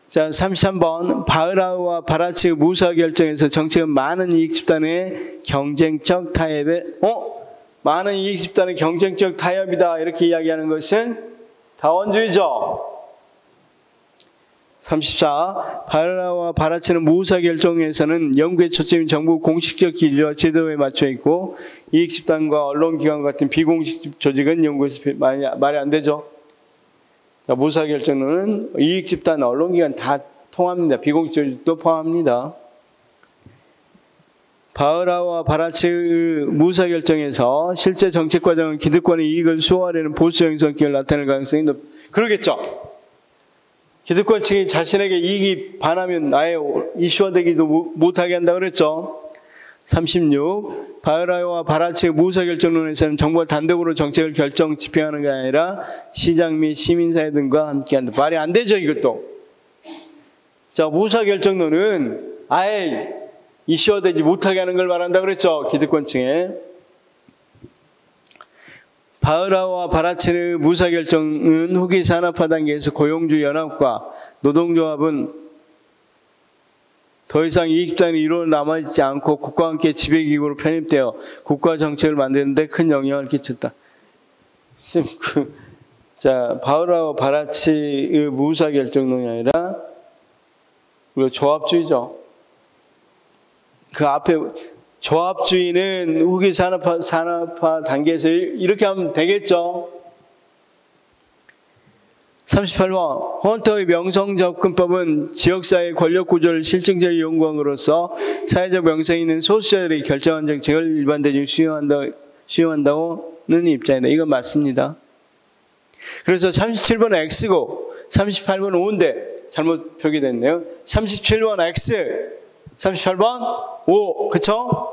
Speaker 1: 자, 33번. 바흐라우와 바라츠의 무사 결정에서 정책은 많은 이익 집단의 경쟁적 타협에, 많은 이익 집단의 경쟁적 타협이다 이렇게 이야기하는 것은 다원주의죠. 34. 바흐라우와 바라츠는 무사 결정에서는 연구의 초점이 정부 공식적 기준과 제도에 맞춰 있고 이익 집단과 언론기관 같은 비공식 조직은 연구에서 말이 안 되죠. 무사 결정론은 이익 집단, 언론기관 다 통합니다. 비공식 조직도 포함합니다. 바흐라우와 바라츠의 무사 결정에서 실제 정책 과정은 기득권의 이익을 수호하려는 보수적인 성격을 나타낼 가능성이 그러겠죠. 기득권 층이 자신에게 이익이 반하면 아예 이슈화되기도 못하게 한다 그랬죠. 36. 바흐라우와 바라츠의 무사 결정론에서는 정부가 단독으로 정책을 결정 집행하는 게 아니라 시장 및 시민사회 등과 함께한다. 말이 안 되죠, 이것도. 자, 무사 결정론은 아예 이슈화되지 못하게 하는 걸 말한다 그랬죠, 기득권층에. 바흐라우와 바라츠의 무사 결정은 후기 산업화 단계에서 고용주 연합과 노동조합은 더 이상 이익 집단이 이론으로 남아있지 않고 국가와 함께 지배기구로 편입되어 국가 정책을 만드는 데 큰 영향을 끼쳤다. 자, 바흐라우 바라츠의 무사 결정론이 아니라 우리가 조합주의죠. 그 앞에 조합주의는 후기 산업화 단계에서 이렇게 하면 되겠죠. 38번. 헌터의 명성 접근법은 지역사회 권력 구조를 실증적으로 연구함으로써 사회적 명성이 있는 소수자들이 결정한 정책을 일반 대중이 수용한다고는 입장이다. 이건 맞습니다. 그래서 37번은 X고 38번은 O인데 잘못 표기됐네요. 37번 X, 38번 O, 그쵸?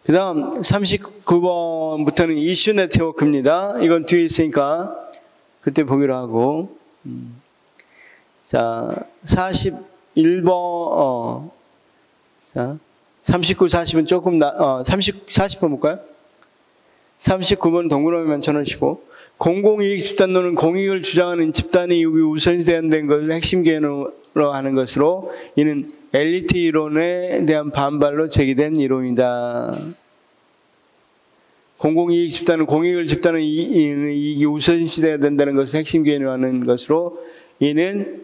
Speaker 1: 그 다음 39번부터는 이슈 네트워크입니다. 이건 뒤에 있으니까 그때 보기로 하고. 자, 41번, 자, 39, 40은 조금 40번 볼까요? 39번 동그라미만 쳐놓으시고, 공공이익 집단론은 공익을 주장하는 집단의 이익이 우선시되는 것을 핵심 개념으로 하는 것으로 이는 엘리트 이론에 대한 반발로 제기된 이론이다. 공공이익 집단은 공익을 집단의 이익이 우선시돼야 된다는 것을 핵심 개념으로 하는 것으로 이는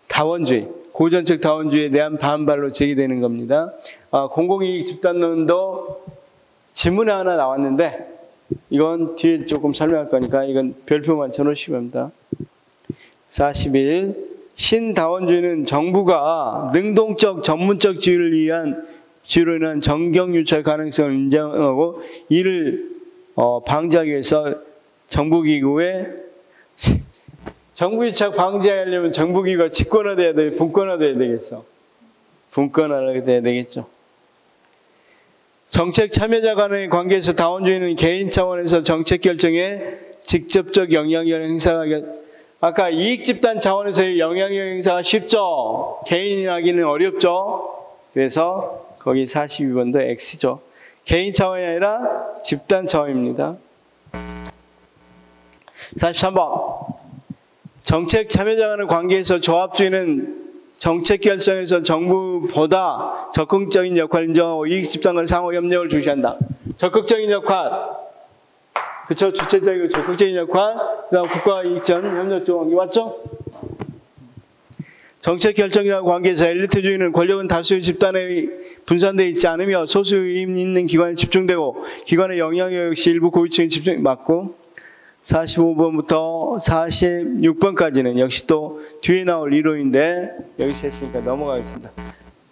Speaker 1: 다원주의, 고전적 다원주의에 대한 반발로 제기되는 겁니다. 공공이익 집단론도 지문에 하나 나왔는데 이건 뒤에 조금 설명할 거니까 이건 별표만 쳐놓으시면 됩니다. 41. 신다원주의는 정부가 능동적 전문적 지위로 인한 정경유착 가능성을 인정하고 이를 방지하기 위해서 정부기구에 정부유착 방지하려면 정부기구가 집권화돼야 돼, 분권화돼야 되겠어? 분권화돼야 되겠죠. 정책 참여자 간의 관계에서 다원주의는 개인 차원에서 정책 결정에 직접적 영향력을 행사하게 아까 이익 집단 차원에서의 영향력 행사가 쉽죠? 개인이 하기는 어렵죠? 그래서 거기 42번도 X죠. 개인 차원이 아니라 집단 차원입니다. 43번. 정책 참여자 간의 관계에서 조합주의는 정책 결정에서 정부보다 적극적인 역할을 인정하고 이익 집단 간 상호 협력을 중시한다. 적극적인 역할. 그쵸? 주체적이고 적극적인 역할. 그 다음 국가 이익전 협력적 관계. 맞죠? 정책 결정자 관계에서 엘리트주의는 권력은 다수의 집단에 분산되어 있지 않으며 소수의 힘 있는 기관에 집중되고 기관의 영향력 역시 일부 고위층에 집중 맞고 45번부터 46번까지는 역시 또 뒤에 나올 이론인데 여기서 했으니까 넘어가겠습니다.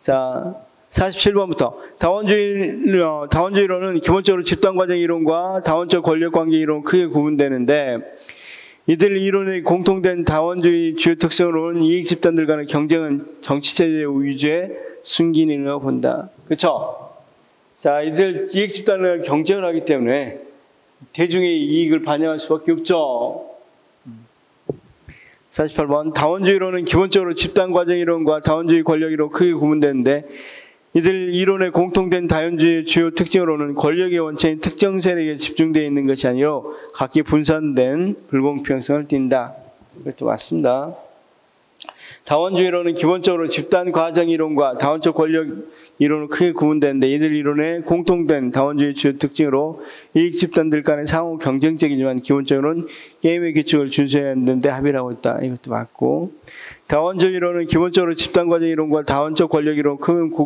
Speaker 1: 자, 47번부터 다원주의론은 기본적으로 집단과정 이론과 다원적 권력관계 이론 크게 구분되는데 이들 이론의 공통된 다원주의 주요 특성으로는 이익 집단들 간의 경쟁은 정치체제 위주의 순기능이라고 본다. 그렇죠? 자, 이들 이익 집단을 경쟁을 하기 때문에 대중의 이익을 반영할 수밖에 없죠. 48번 다원주의론은 기본적으로 집단 과정 이론과 다원주의 권력 이론 크게 구분되는데 이들 이론의 공통된 다원주의의 주요 특징으로는 권력의 원체인 특정 세력에 집중되어 있는 것이 아니라 각기 분산된 불공평성을 띈다. 이것도 맞습니다. 다원주의론은 기본적으로 집단 과정 이론과 다원적 권력 이론은 크게 구분되는데 이들 이론의 공통된 다원주의 주요 특징으로 이익 집단들 간의 상호 경쟁적이지만 기본적으로는 게임의 규칙을 준수해야 하는데 합의를 하고 있다. 이것도 맞고 다원주의 이론은 기본적으로 집단 과정 이론과 다원적 권력 이론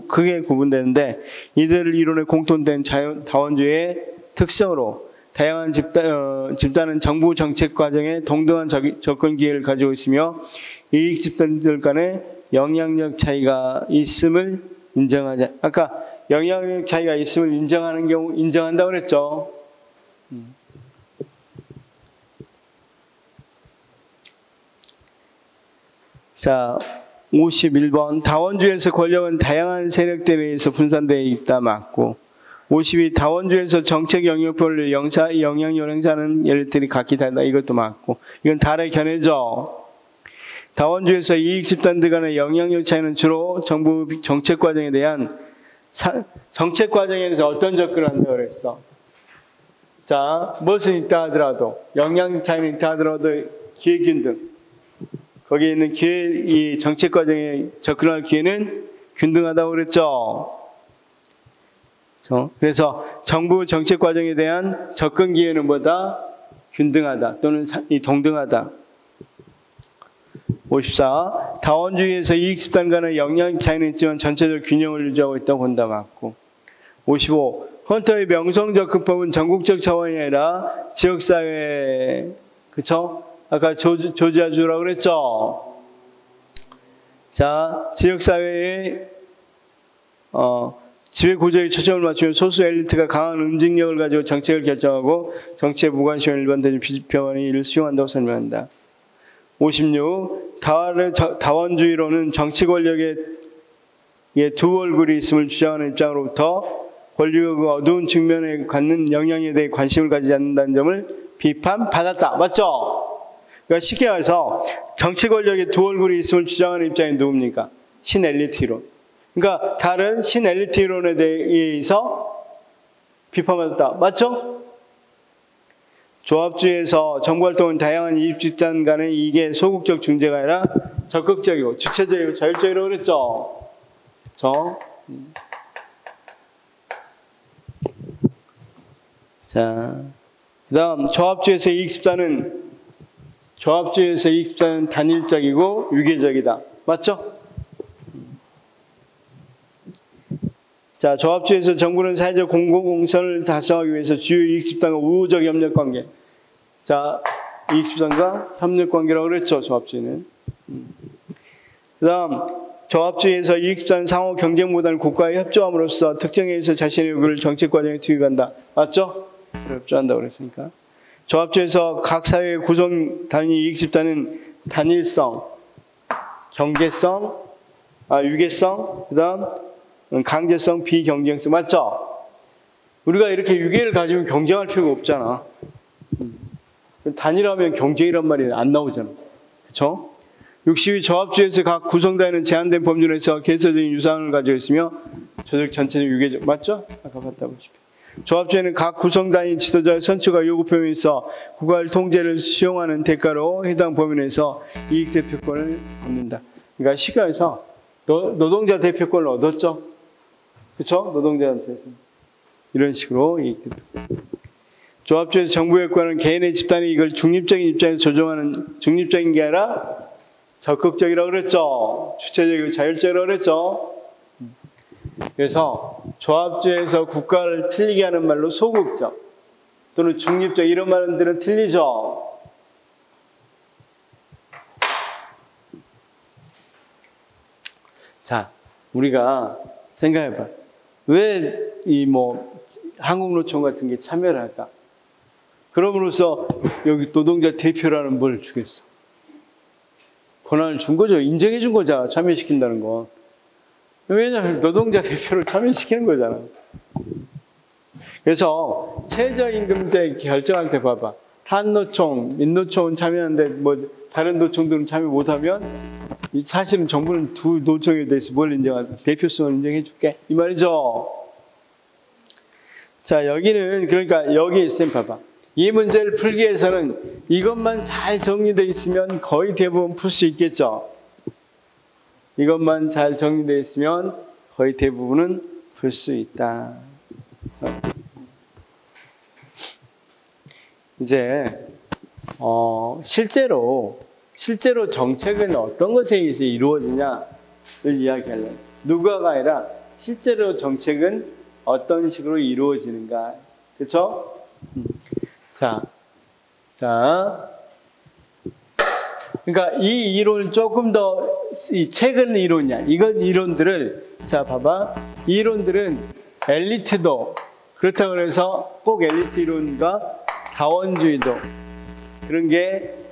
Speaker 1: 크게 구분되는데 이들 이론의 공통된 다원주의의 특성으로 다양한 집단은 정부 정책 과정에 동등한 접근 기회를 가지고 있으며 이익 집단들 간의 영향력 차이가 있음을 인정하자. 아까 영향력 차이가 있음을 인정하는 경우 인정한다고 그랬죠. 자, 51번 다원주의에서 권력은 다양한 세력들에 의해서 분산되어 있다 맞고 52 다원주의에서 정책 영역별로 영향력 행사하는 예들이 각기 다르다. 이것도 맞고 이건 달의 견해죠. 다원주의에서 이익 집단들 간의 영향력 차이는 주로 정부 정책 과정에 대한 정책 과정에 대해서 어떤 접근을 한다고 그랬어? 자, 무엇은 있다 하더라도 영향력 차이는 있다 하더라도 기회균등 거기에 있는 이 정책 과정에 접근할 기회는 균등하다고 그랬죠. 그래서 정부 정책 과정에 대한 접근 기회는 뭐다? 균등하다 또는 동등하다. 54. 다원주의에서 이익 집단 간의 영향 차이는 있지만 전체적 균형을 유지하고 있다고 본다 맞고 55. 헌터의 명성적 근법은 전국적 차원이 아니라 지역사회 그쵸? 아까 조지아주라고 그랬죠? 자, 지역사회의 지배구조에 초점을 맞추면 소수 엘리트가 강한 움직력을 가지고 정책을 결정하고 정치에 무관심한 일반적인 비평원이 이를 수용한다고 설명한다. 56. 다원주의로는 정치 권력의 두 얼굴이 있음을 주장하는 입장으로부터 권력의 어두운 측면에 갖는 영향에 대해 관심을 가지지 않는다는 점을 비판받았다. 맞죠? 그러니까 쉽게 말해서 정치 권력의 두 얼굴이 있음을 주장하는 입장이 누굽니까? 신엘리트 이론. 그러니까 다른 신엘리트 이론에 대해서 비판받았다. 맞죠? 조합주의에서 정부활동은 다양한 이익 집단 간의 이익의 소극적 중재가 아니라 적극적이고 주체적이고 자율적이라고 그랬죠. 자, 그 다음 조합주의에서 이익 집단은 단일적이고 유계적이다. 맞죠? 자, 조합주의에서 정부는 사회적 공공공선을 달성하기 위해서 주요 이익 집단과 우호적 협력 관계. 자, 이익 집단과 협력 관계라고 그랬죠, 조합주의는. 그 다음, 조합주의에서 이익 집단은 상호 경쟁보다는 국가에 협조함으로써 특정에 의해서 자신의 요구를 정책 과정에 투입한다. 맞죠? 협조한다고 그랬으니까. 조합주의에서 각 사회의 구성 단위 이익 집단은 단일성, 경계성, 유계성, 그 다음, 강제성, 비경쟁성. 맞죠? 우리가 이렇게 유계를 가지면 경쟁할 필요가 없잖아. 단일하면 경쟁이란 말이 안 나오잖아. 그렇죠? 60위 조합주에서 각 구성단위는 제한된 범주 내에서 개서적인 유상을 가지고 있으며 조직 전체적 유계적 맞죠? 아까 봤다시피 조합주에는 각 구성단위 지도자의 선출과 요구 표명이 있어 국가의 통제를 수용하는 대가로 해당 범위 내에서 이익 대표권을 얻는다. 그러니까 시가에서 노동자 대표권을 얻었죠. 그렇죠? 노동자한테서 이런 식으로 이익 대표권. 조합주에서 정부의 권은 개인의 집단의 이익을 중립적인 입장에서 조정하는 중립적인 게 아니라 적극적이라고 그랬죠. 주체적이고 자율적이라고 그랬죠. 그래서 조합주에서 국가를 틀리게 하는 말로 소극적 또는 중립적 이런 말들은 틀리죠. 자, 우리가 생각해봐. 왜 이 한국노총 같은 게 참여를 할까? 그럼으로써 여기 노동자 대표라는 뭘 주겠어. 권한을 준 거죠. 인정해 준 거잖아. 참여시킨다는 건. 왜냐하면 노동자 대표를 참여시키는 거잖아. 그래서 최저임금제 결정할 때 봐봐. 한노총, 민노총은 참여하는데 다른 노총들은 참여 못하면 사실은 정부는 두 노총에 대해서 뭘 인정하다? 대표성을 인정해 줄게. 이 말이죠. 자, 여기는 그러니까 여기 쌤 봐봐. 이 문제를 풀기 위해서는 이것만 잘 정리되어 있으면 거의 대부분 풀 수 있겠죠. 이것만 잘 정리되어 있으면 거의 대부분은 풀 수 있다. 이제 실제로 정책은 어떤 것에 의해서 이루어지냐를 이야기하려고. 누가가 아니라 실제로 정책은 어떤 식으로 이루어지는가. 그렇죠? 자, 그러니까 이 이론을 조금 더 이 최근 이론이야. 이건 이론들을 자 봐봐. 이 이론들은 엘리트도 그렇다고 해서 꼭 엘리트 이론과 다원주의도 그런 게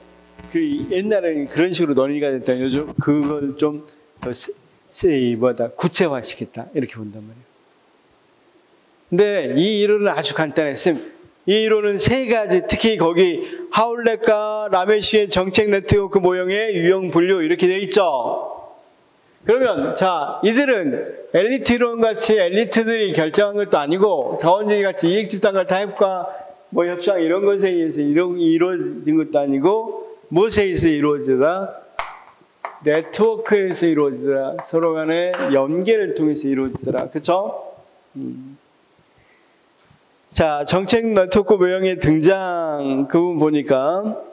Speaker 1: 그 옛날에는 그런 식으로 논의가 됐다. 요즘 그걸 좀 더 구체화시켰다 이렇게 본단 말이에요. 근데 이 이론은 아주 간단해. 이 이론은 세 가지, 특히 거기 하울렛과 라메시의 정책 네트워크 모형의 유형 분류 이렇게 돼 있죠. 그러면 자, 이들은 엘리트 이론 같이 엘리트들이 결정한 것도 아니고 자원주의 같이 이익 집단과 타협과 협상 이런 것에 의해서 이루어진 것도 아니고 무엇에 의해서 이루어지더라? 네트워크에서 이루어지더라. 서로 간의 연계를 통해서 이루어지더라. 그렇죠? 자, 정책 네트워크 모형의 등장 그 부분 보니까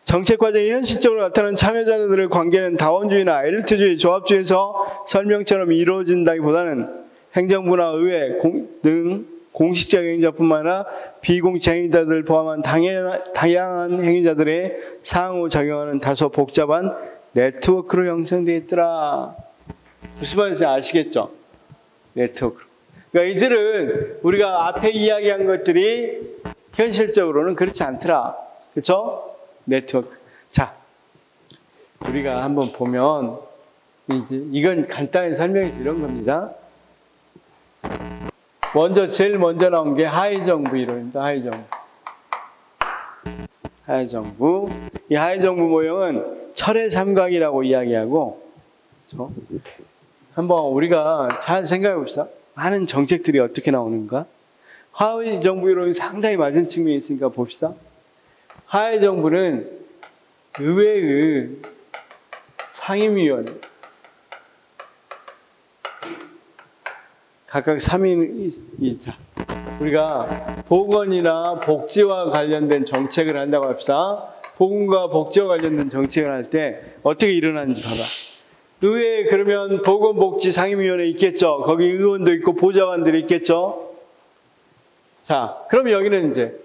Speaker 1: 정책 과정이 현실적으로 나타나는 참여자들의 관계는 다원주의나 엘리트주의, 조합주의에서 설명처럼 이루어진다기보다는 행정부나 의회 등 공식적 행위자뿐만 아니라 비공식 행위자들을 포함한 다양한 행위자들의 상호작용하는 다소 복잡한 네트워크로 형성되어 있더라. 무슨 말인지 아시겠죠? 네트워크. 그러니까 이들은 우리가 앞에 이야기한 것들이 현실적으로는 그렇지 않더라. 그렇죠? 네트워크. 자, 우리가 한번 보면 이건 간단히 설명해서 이런 겁니다. 제일 먼저 나온 게 하위정부 이론입니다. 하위정부. 이 하위정부 모형은 철의 삼각이라고 이야기하고, 그렇죠? 한번 우리가 잘 생각해 봅시다. 많은 정책들이 어떻게 나오는가? 하위정부 이론이 상당히 맞은 측면이 있으니까 봅시다. 하위정부는 의회의 상임위원, 각각 3인이자 우리가 보건이나 복지와 관련된 정책을 한다고 합시다. 보건과 복지와 관련된 정책을 할 때 어떻게 일어나는지 봐봐. 의회에 그러면 보건복지상임위원회 있겠죠. 거기 의원도 있고 보좌관들이 있겠죠. 자, 그럼 여기는 이제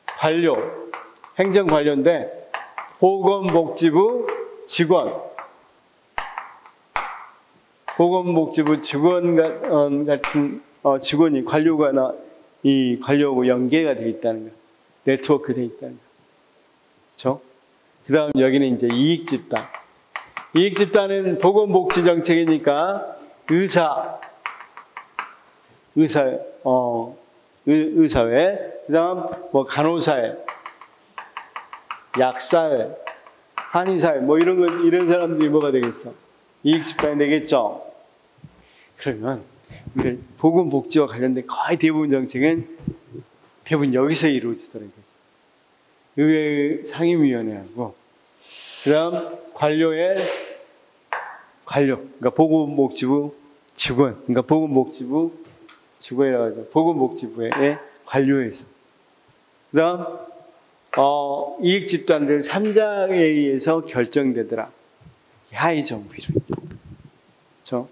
Speaker 1: 관료, 행정관료인데 보건복지부 직원, 보건복지부 직원 같은 직원이 관료가 이 관료하고 연계가 되어 있다는 거야. 네트워크 되어 있다는 거야. 그렇죠? 그 다음 여기는 이제 이익집단. 이익집단은 보건복지정책이니까 의사회, 그 다음 간호사회, 약사회, 한의사회, 뭐 이런 사람들이 뭐가 되겠어? 이익 집단이 되겠죠? 그러면, 우리 보건복지와 관련된 거의 대부분 정책은 대부분 여기서 이루어지더라고요. 의회 상임위원회하고, 그 다음 관료, 그러니까 보건복지부 직원, 그러니까 보건복지부 직원이라고 하죠. 보건복지부의 관료에서. 그 다음, 이익집단들 3장에 의해서 결정되더라. 하위정부로. 그렇죠?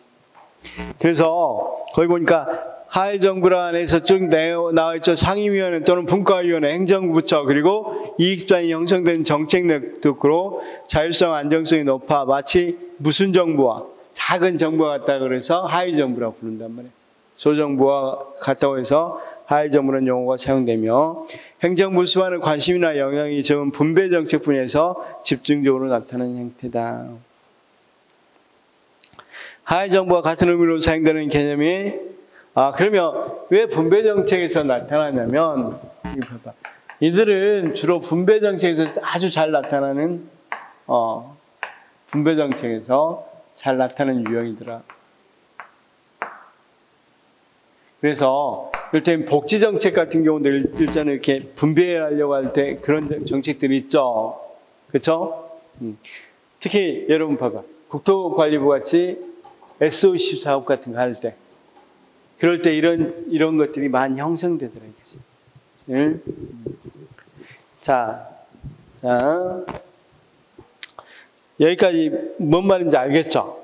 Speaker 1: 그래서 거기 보니까 하위정부 안에서 쭉 나와있죠. 상임위원회 또는 분과위원회, 행정부처, 그리고 이익집단이 형성된 정책 네트워크로 자율성, 안정성이 높아 마치 무슨 정부와 작은 정부와 같다 그래서 하위정부라고 부른단 말이에요. 소정부와 같다고 해서 하위정부라는 용어가 사용되며 행정부 수반의 관심이나 영향이 적은 분배 정책 분야에서 집중적으로 나타나는 형태다. 하위정부와 같은 의미로 사용되는 개념이 그러면 왜 분배 정책에서 나타나냐면 이들은 주로 분배 정책에서 아주 잘 나타나는 분배 정책에서 잘 나타나는 유형이더라. 그래서 일단 복지 정책 같은 경우도 일단 이렇게 분배하려고 할 때 그런 정책들이 있죠. 그렇죠? 특히 여러분 봐봐. 국토관리부 같이 SOC 사업 같은 거 할 때 그럴 때 이런 것들이 많이 형성되더라고요. 자, 여기까지 뭔 말인지 알겠죠?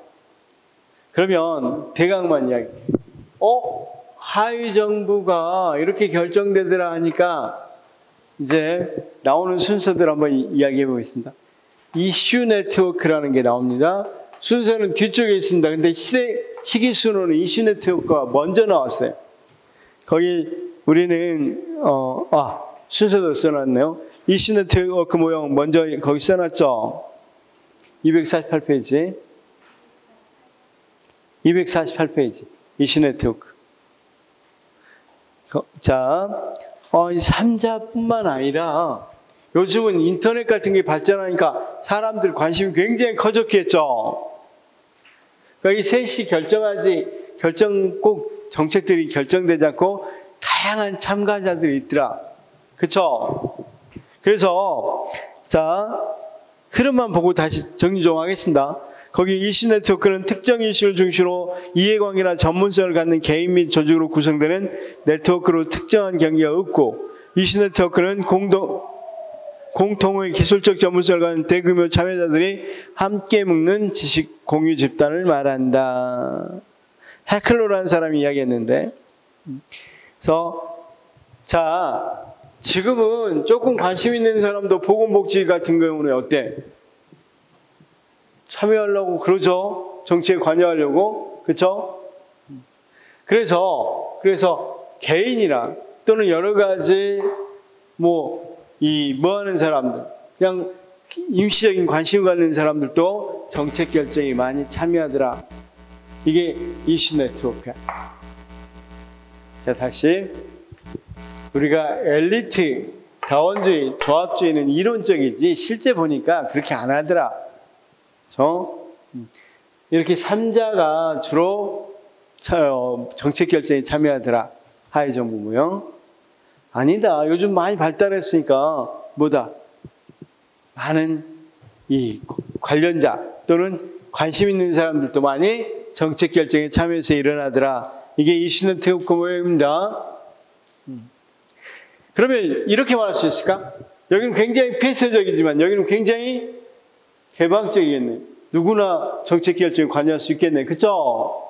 Speaker 1: 그러면 대강만 이야기. 하위정부가 이렇게 결정되더라 하니까 이제 나오는 순서들 한번 이야기해 보겠습니다. 이슈 네트워크라는 게 나옵니다. 순서는 뒤쪽에 있습니다. 근데 시기 순으로는 이슈 네트워크가 먼저 나왔어요. 거기 우리는 순서도 써놨네요. 이슈 네트워크 모형 먼저 거기 써놨죠. 248페이지. 248페이지. 이슈 네트워크. 자, 3자뿐만 아니라 요즘은 인터넷 같은 게 발전하니까 사람들 관심이 굉장히 커졌겠죠. 그러니까 이 셋이 꼭 정책들이 결정되지 않고 다양한 참가자들이 있더라. 그쵸? 그래서, 자, 흐름만 보고 다시 정리 좀 하겠습니다. 거기 이슈 네트워크는 특정 이슈를 중심으로 이해관계나 전문성을 갖는 개인 및 조직으로 구성되는 네트워크로 특정한 경계가 없고, 이슈 네트워크는 공통의 기술적 전문성을 갖는 대규모 참여자들이 함께 묶는 지식 공유 집단을 말한다. 해클로라는 사람이 이야기했는데, 그래서 자, 지금은 조금 관심 있는 사람도 보건복지 같은 경우는 어때? 참여하려고 그러죠. 정치에 관여하려고. 그렇죠? 그래서 개인이나 또는 여러 가지 뭐 하는 사람들, 그냥 임시적인 관심을 갖는 사람들도 정책 결정에 많이 참여하더라. 이게 이슈 네트워크야. 자, 다시 우리가 엘리트, 자원주의, 조합주의는 이론적이지 실제 보니까 그렇게 안 하더라. 이렇게 3자가 주로 정책 결정에 참여하더라. 하위정부 모형. 아니다. 요즘 많이 발달했으니까 뭐다? 많은 이 관련자 또는 관심 있는 사람들도 많이 정책 결정에 참여해서 일어나더라. 이게 이슈 네트워크 모형입니다. 그러면 이렇게 말할 수 있을까? 여기는 굉장히 폐쇄적이지만 여기는 굉장히 개방적이겠네. 누구나 정책 결정에 관여할 수 있겠네. 그쵸?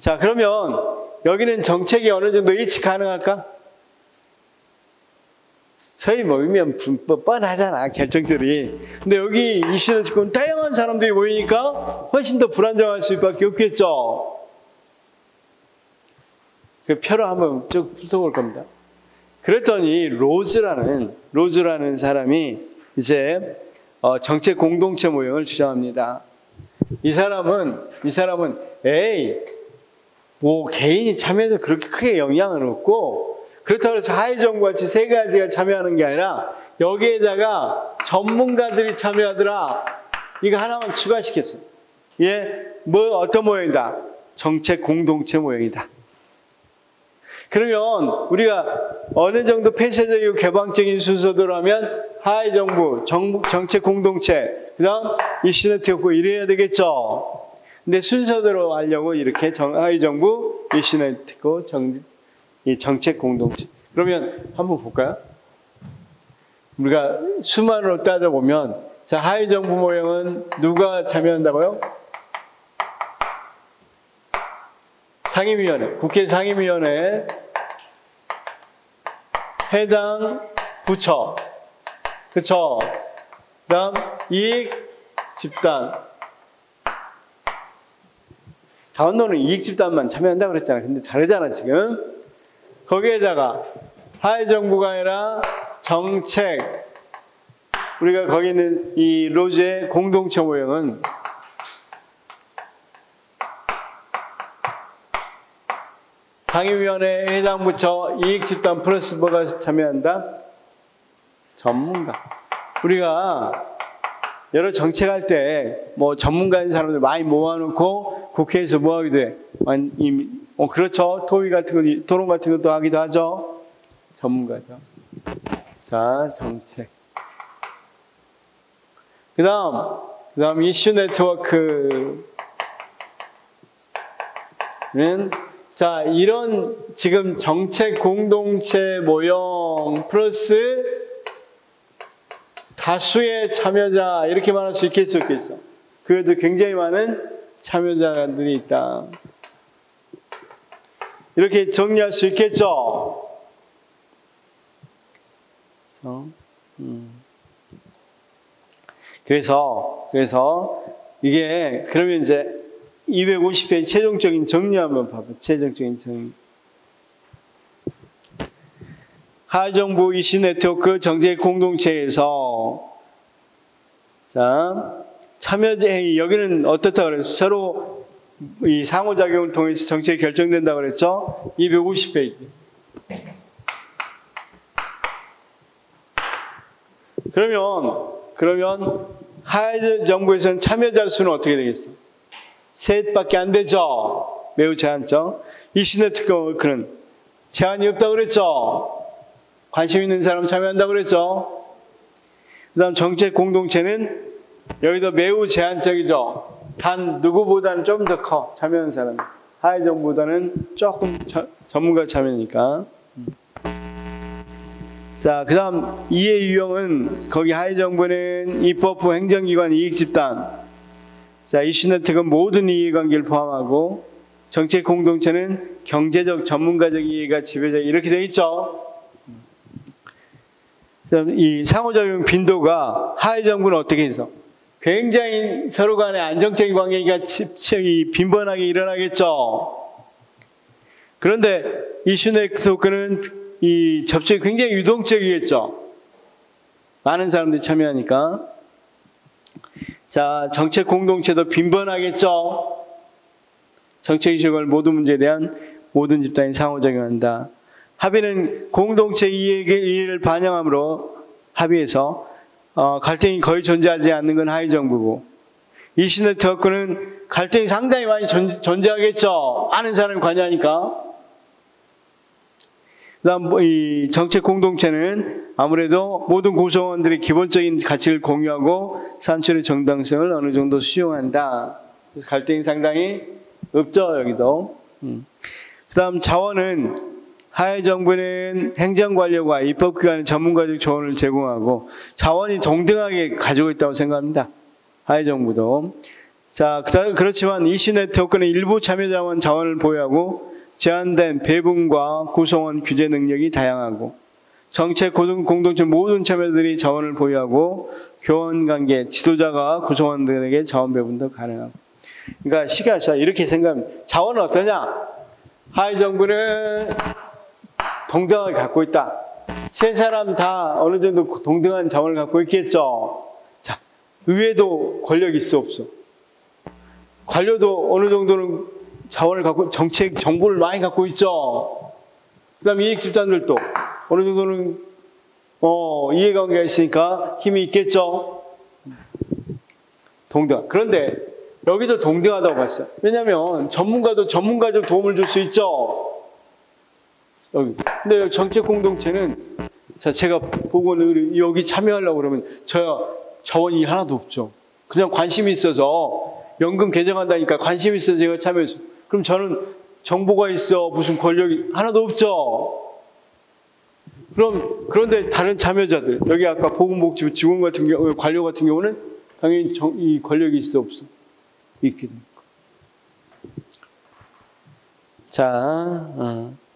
Speaker 1: 자, 그러면 여기는 정책이 어느 정도 일치 가능할까? 서희 모이면 뻔하잖아, 결정들이. 근데 여기 이슈는 지금 다양한 사람들이 모이니까 훨씬 더 불안정할 수밖에 없겠죠? 그 표를 한번 쭉 풀어볼 겁니다. 그랬더니 로즈라는 사람이 이제 정책 공동체 모형을 주장합니다. 이 사람은 뭐 개인이 참여해서 그렇게 크게 영향은 없고, 그렇다고 해서 하위정부 같이 세 가지가 참여하는 게 아니라 여기에다가 전문가들이 참여하더라. 이거 하나만 추가시켰어요. 어떤 모형이다? 정책 공동체 모형이다. 그러면 우리가 어느 정도 폐쇄적이고 개방적인 순서대로 하면 하위 정부, 정책 공동체, 그 다음 이슈 네트워크 이래야 되겠죠. 근데 순서대로 하려고 이렇게 하위 정부, 이슈 네트워크, 정책 공동체. 그러면 한번 볼까요? 우리가 수만으로 따져보면, 자, 하위 정부 모형은 누가 참여한다고요? 상임위원회, 국회 상임위원회, 해당 부처, 그쵸? 그 다음, 이익 집단. 강원도는 이익 집단만 참여한다고 그랬잖아요. 근데 다르잖아, 지금. 거기에다가, 하위 정부가 아니라 정책, 우리가 거기 있는 이 로즈의 공동체 모형은 상임위원회 해당 부처 이익 집단 플러스 뭐가 참여한다? 전문가. 우리가 여러 정책할 때 뭐 전문가인 사람들 많이 모아놓고 국회에서 뭐 하기도 해? 그렇죠. 토론 같은 것도 하기도 하죠. 전문가죠. 자, 정책. 그 다음 이슈 네트워크는, 자, 이런 지금 정책 공동체 모형 플러스 다수의 참여자, 이렇게 말할 수 있겠어, 없겠어? 그래도 굉장히 많은 참여자들이 있다. 이렇게 정리할 수 있겠죠? 그래서 이게, 그러면 이제 250페이지 최종적인 정리 한번 봐봐. 최종적인 정리. 하정부 이슈 네트워크 정책 공동체에서, 자, 참여자, 여기는 어떻다 그랬어? 서로 이 상호작용을 통해서 정책이 결정된다고 그랬죠? 250페이지. 그러면 하위 정부에서는 참여자 수는 어떻게 되겠어? 셋밖에 안 되죠. 매우 제한적. 이슈 네트워크는 제한이 없다고 그랬죠. 관심 있는 사람 참여한다고 그랬죠. 그 다음 정책 공동체는 여기도 매우 제한적이죠. 단 누구보다는 좀 더 커. 참여하는 사람. 하위 정부보다는 조금 전문가 참여니까. 자, 그 다음 이해 유형은, 거기 하위 정부는 입법부 행정기관 이익집단. 자, 이슈 네트워크는 모든 이해관계를 포함하고, 정책 공동체는 경제적 전문가적 이해가 지배적, 이렇게 되어 있죠. 이 상호작용 빈도가 하위 정부는 어떻게 해서 굉장히 서로 간에 안정적인 관계가 빈번하게 일어나겠죠. 그런데 이슈 네트워크는 이 접촉이 굉장히 유동적이겠죠. 많은 사람들이 참여하니까. 자, 정책 공동체도 빈번하겠죠. 정책 이슈കൾ 모든 문제에 대한 모든 집단이 상호작용한다. 합의는 공동체 이해를 반영함으로 합의해서 갈등이 거의 존재하지 않는 건 하위 정부고, 이슈 네트워크는 갈등이 상당히 많이 존재하겠죠. 아는 사람이 관여하니까. 그다음 이 정책 공동체는 아무래도 모든 구성원들의 기본적인 가치를 공유하고 산출의 정당성을 어느 정도 수용한다. 그래서 갈등이 상당히 없죠, 여기도. 그다음 자원은 하위 정부는 행정관료가 입법기관의 전문가적 조언을 제공하고 자원이 동등하게 가지고 있다고 생각합니다. 하위 정부도. 자, 그렇지만 이슈 네트워크는 일부 참여자원 자원을 보유하고 제한된 배분과 구성원 규제 능력이 다양하고, 정책 공동체 모든 참여자들이 자원을 보유하고 교원관계, 지도자가 구성원들에게 자원 배분도 가능하고. 그러니까 시각자 이렇게 생각합니다. 자원은 어떠냐? 하위 정부는 동등하게 갖고 있다. 세 사람 다 어느 정도 동등한 자원을 갖고 있겠죠. 자, 의회도 권력이 있어 없어? 관료도 어느 정도는 자원을 갖고 정보를 많이 갖고 있죠. 그 다음에 이익 집단들도 어느 정도는 이해관계가 있으니까 힘이 있겠죠. 동등. 그런데 여기도 동등하다고 봤어요. 왜냐하면 전문가도 전문가적 도움을 줄 수 있죠. 여기. 근데 여기 정책 공동체는 자, 제가 보고는 여기 참여하려고 그러면 자원이 하나도 없죠. 그냥 관심이 있어서 연금 개정한다니까 관심이 있어서 제가 참여했어요. 그럼 저는 정보가 있어 무슨 권력이 하나도 없죠. 그런데 다른 참여자들 여기 아까 보건복지부 직원 같은 경우 관료 같은 경우는 당연히 이 권력이 있어 없어 있게 됩니다. 자,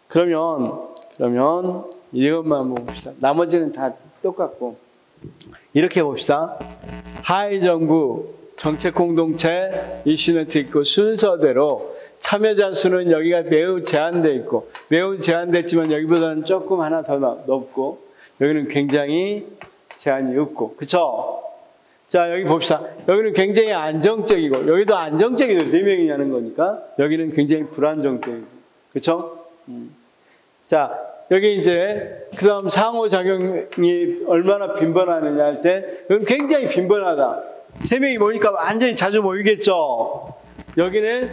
Speaker 1: 그러면 이것만 한번 봅시다. 나머지는 다 똑같고 이렇게 봅시다. 하이 정부 정책 공동체 이슈네트 있고 순서대로 참여자 수는 여기가 매우 제한되어 있고 매우 제한됐지만 여기보다는 조금 하나 더 높고 여기는 굉장히 제한이 없고 그쵸? 자 여기 봅시다. 여기는 굉장히 안정적이고 여기도 안정적이죠. 4명이 하는 거니까 여기는 굉장히 불안정적이고 그쵸? 자 여기 이제 그 다음 상호작용이 얼마나 빈번하느냐 할 때 여기는 굉장히 빈번하다. 3명이 모이니까 완전히 자주 모이겠죠. 여기는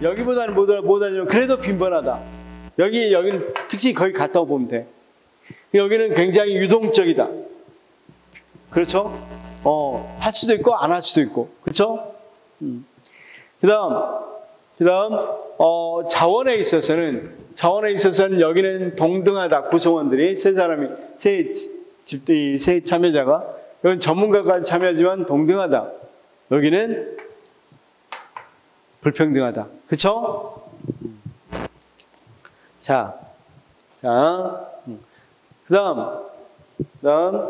Speaker 1: 여기보다는 못하지만 그래도 빈번하다. 여기는 특징이 거의 같다고 보면 돼. 여기는 굉장히 유동적이다. 그렇죠? 할 수도 있고 안 할 수도 있고. 그렇죠? 그다음 자원에 있어서는 여기는 동등하다. 구성원들이 세 참여자가 여기는 전문가까지 참여하지만 동등하다. 여기는 불평등하다. 그쵸? 자, 그 다음,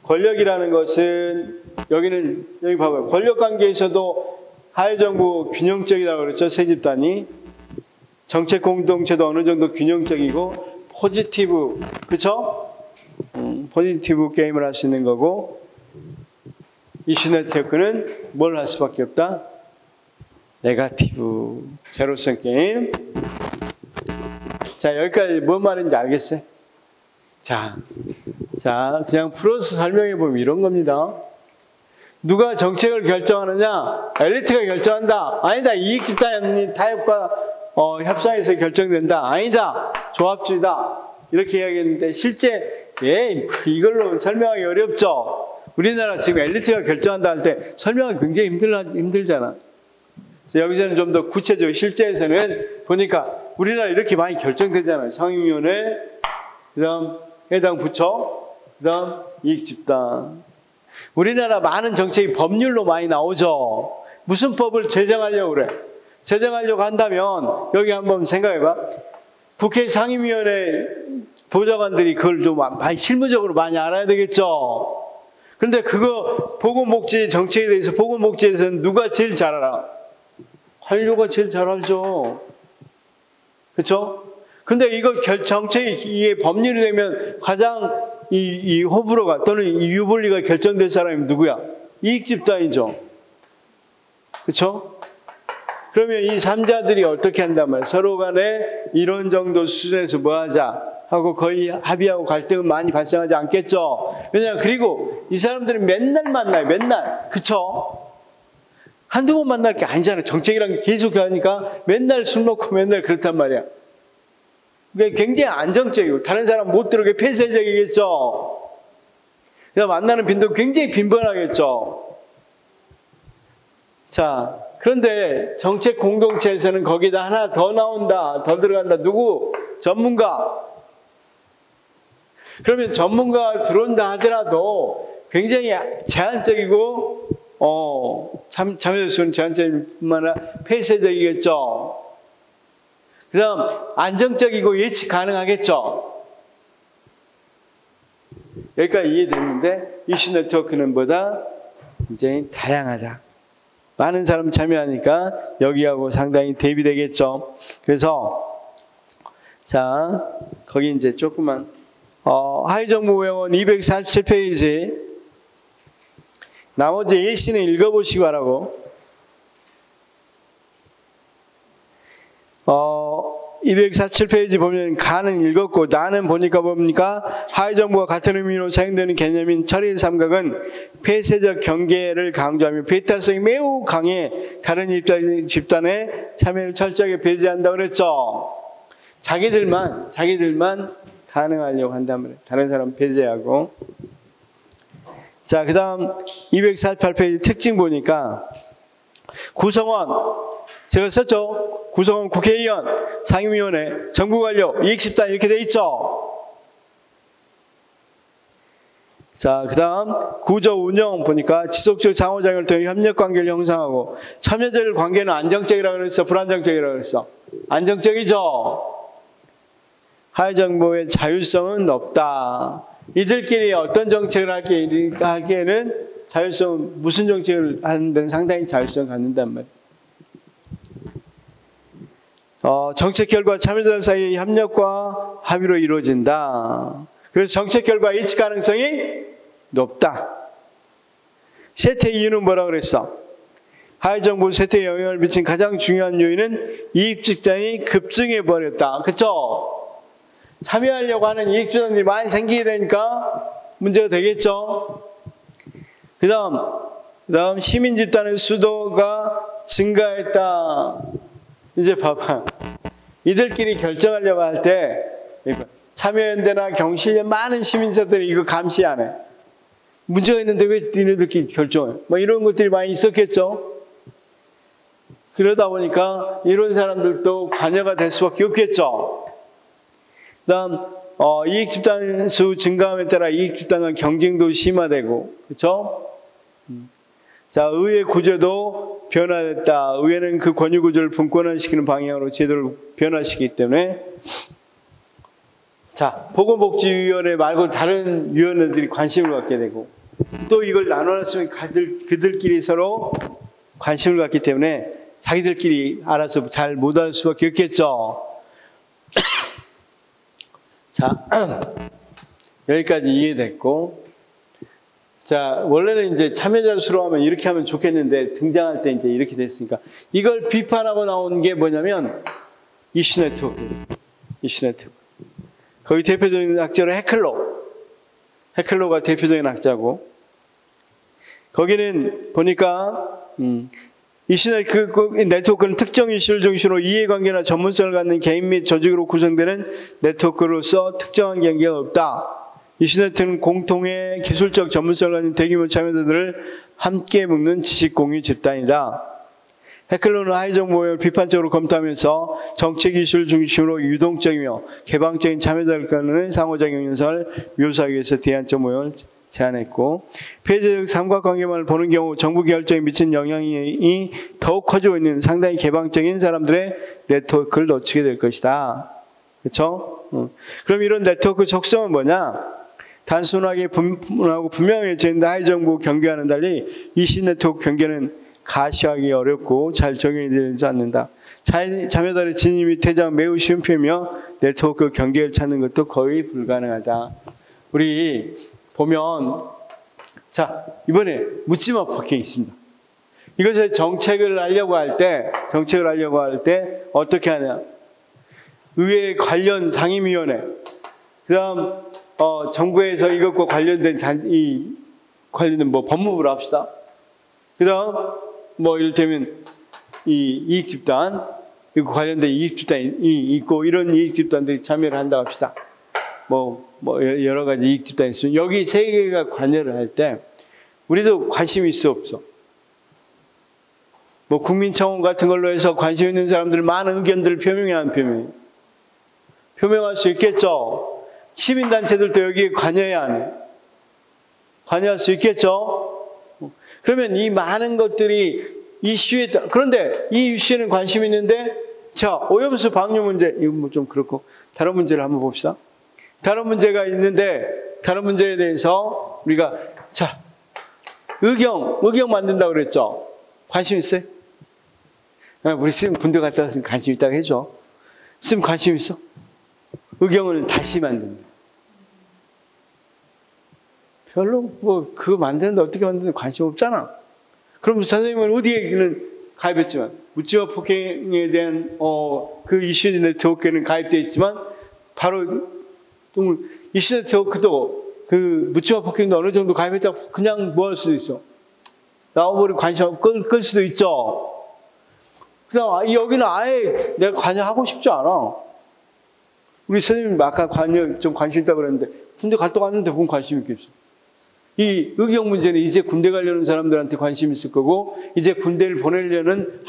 Speaker 1: 권력이라는 것은, 여기 봐봐요. 권력 관계에서도 하위정부 균형적이라고 그랬죠. 세 집단이. 정책 공동체도 어느 정도 균형적이고, 포지티브, 그쵸? 포지티브 게임을 할 수 있는 거고, 이슈 네트워크는 뭘 할 수밖에 없다? 네거티브, 제로섬 게임. 자, 여기까지 뭔 말인지 알겠어요? 자, 그냥 풀어서 설명해 보면 이런 겁니다. 누가 정책을 결정하느냐? 엘리트가 결정한다. 아니다. 이익집단이 타협과 협상에서 결정된다. 아니다. 조합주의다. 이렇게 이야기했는데 실제 이걸로 설명하기 어렵죠. 우리나라 지금 엘리트가 결정한다 할 때 설명하기 굉장히 힘들잖아. 여기서는 좀 더 구체적으로 실제에서는 보니까 우리나라 이렇게 많이 결정되잖아요. 상임위원회, 그 다음 해당 부처, 그 다음 이익집단. 우리나라 많은 정책이 법률로 많이 나오죠. 무슨 법을 제정하려고 그래? 제정하려고 한다면 여기 한번 생각해봐. 국회 상임위원회 보좌관들이 그걸 좀 많이 실무적으로 많이 알아야 되겠죠. 그런데 그거 보건복지 정책에 대해서 보건복지에서는 누가 제일 잘 알아? 관료가 제일 잘 알죠. 그렇죠? 근데 이거 정책이 이게 법률이 되면 가장 이 호불호가 또는 이 유불리가 결정될 사람이 누구야? 이익집단이죠. 그렇죠? 그러면 이 3자들이 어떻게 한단 말이야? 서로 간에 이런 정도 수준에서 뭐 하자 하고 거의 합의하고 갈등은 많이 발생하지 않겠죠. 왜냐하면 그리고 이 사람들은 맨날 만나요. 맨날. 그렇죠? 한두 번 만날 게 아니잖아요. 정책이란 게 계속 하니까 맨날 술 먹고 맨날 그렇단 말이야. 그러니까 굉장히 안정적이고 다른 사람 못 들어오게 폐쇄적이겠죠. 그래서 만나는 빈도가 굉장히 빈번하겠죠. 자, 그런데 정책 공동체에서는 거기다 하나 더 나온다. 더 들어간다. 누구? 전문가. 그러면 전문가가 들어온다 하더라도 굉장히 제한적이고 참여자 수는 제한적일 뿐만 아니라 폐쇄적이겠죠. 그 다음 안정적이고 예측 가능하겠죠. 여기까지 이해됐는데 이슈 네트워크는 보다 굉장히 다양하다. 많은 사람 참여하니까 여기하고 상당히 대비되겠죠. 그래서 자 거기 이제 조금만 하위정부회원 247페이지 나머지 예시는 읽어보시기 바라고 247페이지 보면 가는 읽었고 나는 보니까 뭡니까? 하위정부와 같은 의미로 사용되는 개념인 처리 삼각은 폐쇄적 경계를 강조하며 배타성이 매우 강해 다른 집단의 참여를 철저하게 배제한다고 그랬죠. 자기들만 가능하려고 한단 말이에요. 다른 사람 배제하고. 자, 그 다음 248페이지 특징 보니까 구성원, 제가 썼죠. 구성원 국회의원, 상임위원회, 정부관료, 이익집단 이렇게 돼 있죠. 자, 그 다음 구조 운영 보니까 지속적 상호작용을 통해 협력관계를 형성하고 참여자들 관계는 안정적이라고 그랬어? 불안정적이라고 그랬어? 안정적이죠. 하위정부의 자율성은 없다. 이들끼리 어떤 정책을 하기에는 자율성, 무슨 정책을 하는 데는 상당히 자율성을 갖는단 말이에요. 정책 결과 참여자들 사이의 협력과 합의로 이루어진다. 그래서 정책 결과 일치 가능성이 높다. 쇠퇴 이유는 뭐라고 그랬어? 하위정부 쇠퇴에 영향을 미친 가장 중요한 요인은 이익집단이 급증해버렸다. 그렇죠? 참여하려고 하는 이익집단들이 많이 생기게 되니까 문제가 되겠죠. 그 다음 시민집단의 수도가 증가했다. 이제 봐봐. 이들끼리 결정하려고 할 때 참여연대나 경실련 많은 시민자들이 이거 감시 안 해. 문제가 있는데 왜 니네들끼리 결정해? 뭐 이런 것들이 많이 있었겠죠. 그러다 보니까 이런 사람들도 관여가 될 수밖에 없겠죠. 그다음 이익집단 수 증가함에 따라 이익집단 간 경쟁도 심화되고, 그렇죠? 자, 의회 구조도 변화됐다. 의회는 그 권유 구조를 분권화시키는 방향으로 제도를 변화시키기 때문에, 자, 보건복지위원회 말고 다른 위원회들이 관심을 갖게 되고, 또 이걸 나눠놨으면 그들끼리 서로 관심을 갖기 때문에 자기들끼리 알아서 잘 못할 수밖에 없겠죠. 자, 여기까지 이해됐고, 자, 원래는 이제 참여자 수로 하면 이렇게 하면 좋겠는데 등장할 때 이제 이렇게 됐으니까 이걸 비판하고 나온 게 뭐냐면 이슈 네트워크. 거기 대표적인 학자로 해클로가 대표적인 학자고, 거기는 보니까 이슈 네트워크는 특정 이슈를 중심으로 이해관계나 전문성을 갖는 개인 및 조직으로 구성되는 네트워크로서 특정한 경계가 없다. 이슈 네트워크는 공통의 기술적 전문성을 가진 대규모 참여자들을 함께 묶는 지식 공유 집단이다. 해클로는 하위정부를 비판적으로 검토하면서 정책 이슈를 중심으로 유동적이며 개방적인 참여자들 간의 상호작용 현상을 묘사하기 위해서 대안적 모형을 제안했고, 폐쇄적 삼각관계만을 보는 경우 정부 결정에 미친 영향이 더욱 커지고 있는 상당히 개방적인 사람들의 네트워크를 놓치게 될 것이다. 그렇죠? 그럼 이런 네트워크 속성은 뭐냐? 단순하게 분하고 분명해져 있는 하위정부 경계와는 달리 이시 네트워크 경계는 가시하기 어렵고 잘 적용이 되지 않는다. 참여자의 진입 및 퇴장 매우 쉬운 편이며 네트워크 경계를 찾는 것도 거의 불가능하다. 우리 보면, 자, 이번에 묻지마 폭행이 있습니다. 이것을 정책을 하려고 할 때 어떻게 하냐? 의회 관련 상임위원회, 그다음 정부에서 이것과 관련된 관련된 법무부로 합시다. 그다음 이를테면 이 이익집단, 이거 관련된 이익집단이 있고 이런 이익집단들이 참여를 한다고 합시다. 여러 가지 이익집단이 있으면 여기 세 개가 관여를 할 때 우리도 관심이 있어 없어? 국민청원 같은 걸로 해서 관심 있는 사람들 많은 의견들을 표명해야 안 표명해? 표명할 수 있겠죠. 시민단체들도 여기에 관여해야 안 해? 관여할 수 있겠죠. 그러면 이 많은 것들이 이슈에 따라, 그런데 이 이슈에는 관심이 있는데, 자, 오염수 방류 문제, 이건 좀 그렇고 다른 문제를 한번 봅시다. 다른 문제가 있는데 다른 문제에 대해서 우리가, 자, 의경 만든다고 그랬죠. 관심 있어요? 우리 쌤 군대 갔다 왔으면 관심 있다고 해줘. 쌤 관심 있어? 의경을 다시 만든다. 별로 그거 만드는데 어떻게 만드는데 관심 없잖아. 그럼 선생님은 어디에는 가입했지만 묻지마 폭행에 대한 그 이슈 네트워크에는 가입되어 있지만 바로 이슈 네트워크도 그 묻지마 폭행도 어느 정도 가입했다고 그냥 뭐 할 수도 있어. 나와버리고 관심 끌 수도 있죠. 그냥 여기는 아예 내가 관여하고 싶지 않아. 우리 선생님 아까 좀 관심 있다고 그랬는데 군대 갔다 왔는데 뭔 관심 있겠어. 이 의경 문제는 이제 군대 가려는 사람들한테 관심 있을 거고 이제 군대를 보내려는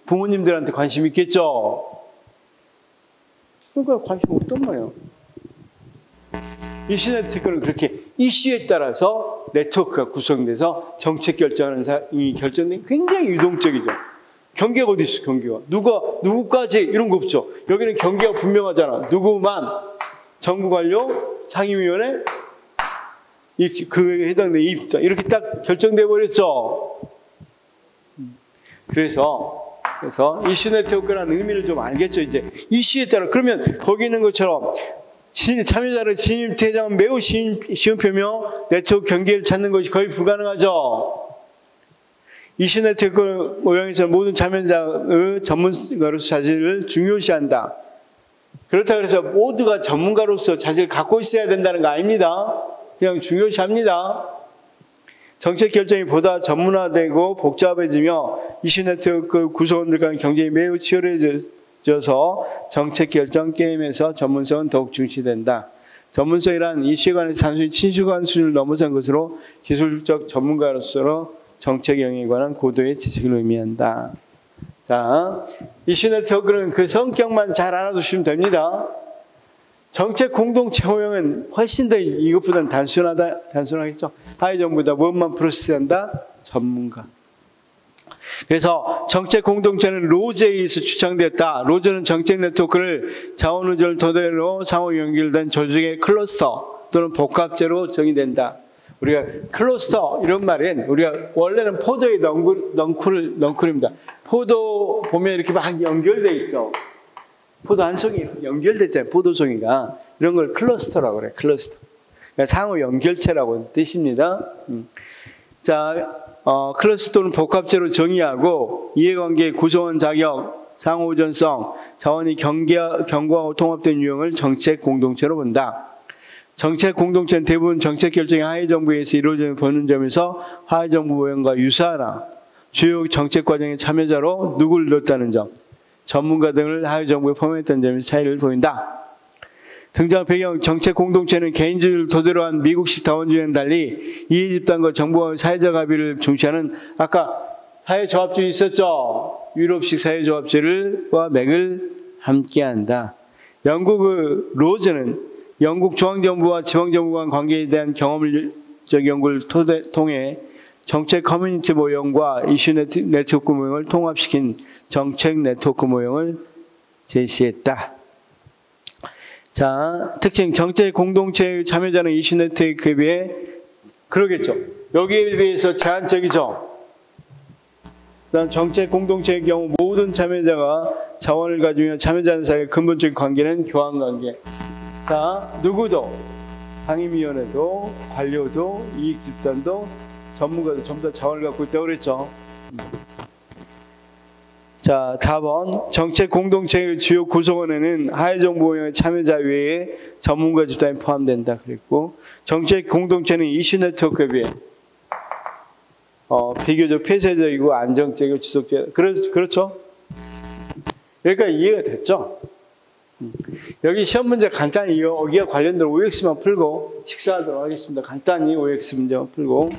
Speaker 1: 부모님들한테 관심 있겠죠. 그러니까 관심 없단 말이에요. 이슈 네트워크는 그렇게 이슈에 따라서 네트워크가 구성돼서 정책 결정하는 사람이 결정된 굉장히 유동적이죠. 경계가 어디 있어, 경계가. 누구까지 이런 거 없죠. 여기는 경계가 분명하잖아. 누구만, 정부 관료, 상임위원회, 그에 해당되는 입장. 이렇게 딱 결정돼 버렸죠. 그래서 이슈 네트워크라는 의미를 좀 알겠죠, 이제. 이슈에 따라. 그러면 거기 있는 것처럼 참여자를 진입 퇴장은 매우 쉬운 표며 네트워크 경계를 찾는 것이 거의 불가능하죠. 이슈 네트워크 모형에서 모든 참여자의 전문가로서 자질을 중요시한다. 그렇다고 해서 모두가 전문가로서 자질을 갖고 있어야 된다는 거 아닙니다. 그냥 중요시합니다. 정책 결정이 보다 전문화되고 복잡해지며 이슈 네트워크 구성원들 간 경쟁이 매우 치열해져서 정책 결정 게임에서 전문성은 더욱 중시된다. 전문성이란 이슈에 관해서 단순히 친숙한 수준을 넘어선 것으로 기술적 전문가로서 정책 영역에 관한 고도의 지식을 의미한다. 자, 이슈 네트워크는 그 성격만 잘 알아두시면 됩니다. 정책 공동체 호형은 훨씬 더 이것보다는 단순하겠죠. 하위 정부다. 무엇만 프로세스한다? 전문가. 그래서 정책 공동체는 로즈에 의해서 추천되었다. 로즈는 정책 네트워크를 자원의존을 토대로 상호 연결된 조직의 클러스터 또는 복합제로 정의된다. 우리가 클러스터 이런 말은 우리가 원래는 포도의 넝쿨입니다. 포도 보면 이렇게 막 연결돼 있죠. 포도 한 송이 연결됐잖아요. 포도송이가. 이런 걸 클러스터라고 그래요. 클러스터. 그러니까 상호 연결체라고 뜻입니다. 자, 클러스터는 복합제로 정의하고 이해관계, 구성원 자격, 상호 의존성, 자원이 경고하고 통합된 유형을 정책 공동체로 본다. 정책 공동체는 대부분 정책 결정이 하위정부에서 이루어지는 보는 점에서 하위정부 모형과 유사하나 주요 정책 과정의 참여자로 누구를 넣었다는 점, 전문가 등을 하위정부에 포함했던 점에서 차이를 보인다. 등장 배경 정책 공동체는 개인주의를 토대로 한 미국식 다원주의와는 달리 이해집단과 정부와 사회적 합의를 중시하는 아까 사회조합주의 있었죠. 유럽식 사회조합주의와 맥을 함께한다. 영국의 로즈는 영국 중앙정부와 지방정부 간 관계에 대한 경험적 연구를 통해 정책 커뮤니티 모형과 이슈 네트워크 모형을 통합시킨 정책 네트워크 모형을 제시했다. 자, 특징 정책 공동체의 참여자는 이슈 네트워크에 비해 그러겠죠. 여기에 비해서 제한적이죠. 정책 공동체의 경우 모든 참여자가 자원을 가지며 참여자들 사이의 근본적인 관계는 교환관계. 자, 누구도 상임위원회도 관료도 이익집단도 전문가도 전부 다 자원을 갖고 있다고 그랬죠. 자, 4번 정책 공동체의 주요 구성원에는 하위정부 모형의 참여자 외에 전문가 집단이 포함된다 그랬고 정책 공동체는 이슈 네트워크에 비해 비교적 폐쇄적이고 안정적이고 지속적. 그렇죠? 여기까지 이해가 됐죠? 여기 시험 문제 간단히 여기와 관련된 OX만 풀고 식사하도록 하겠습니다. 간단히 OX 문제만 풀고.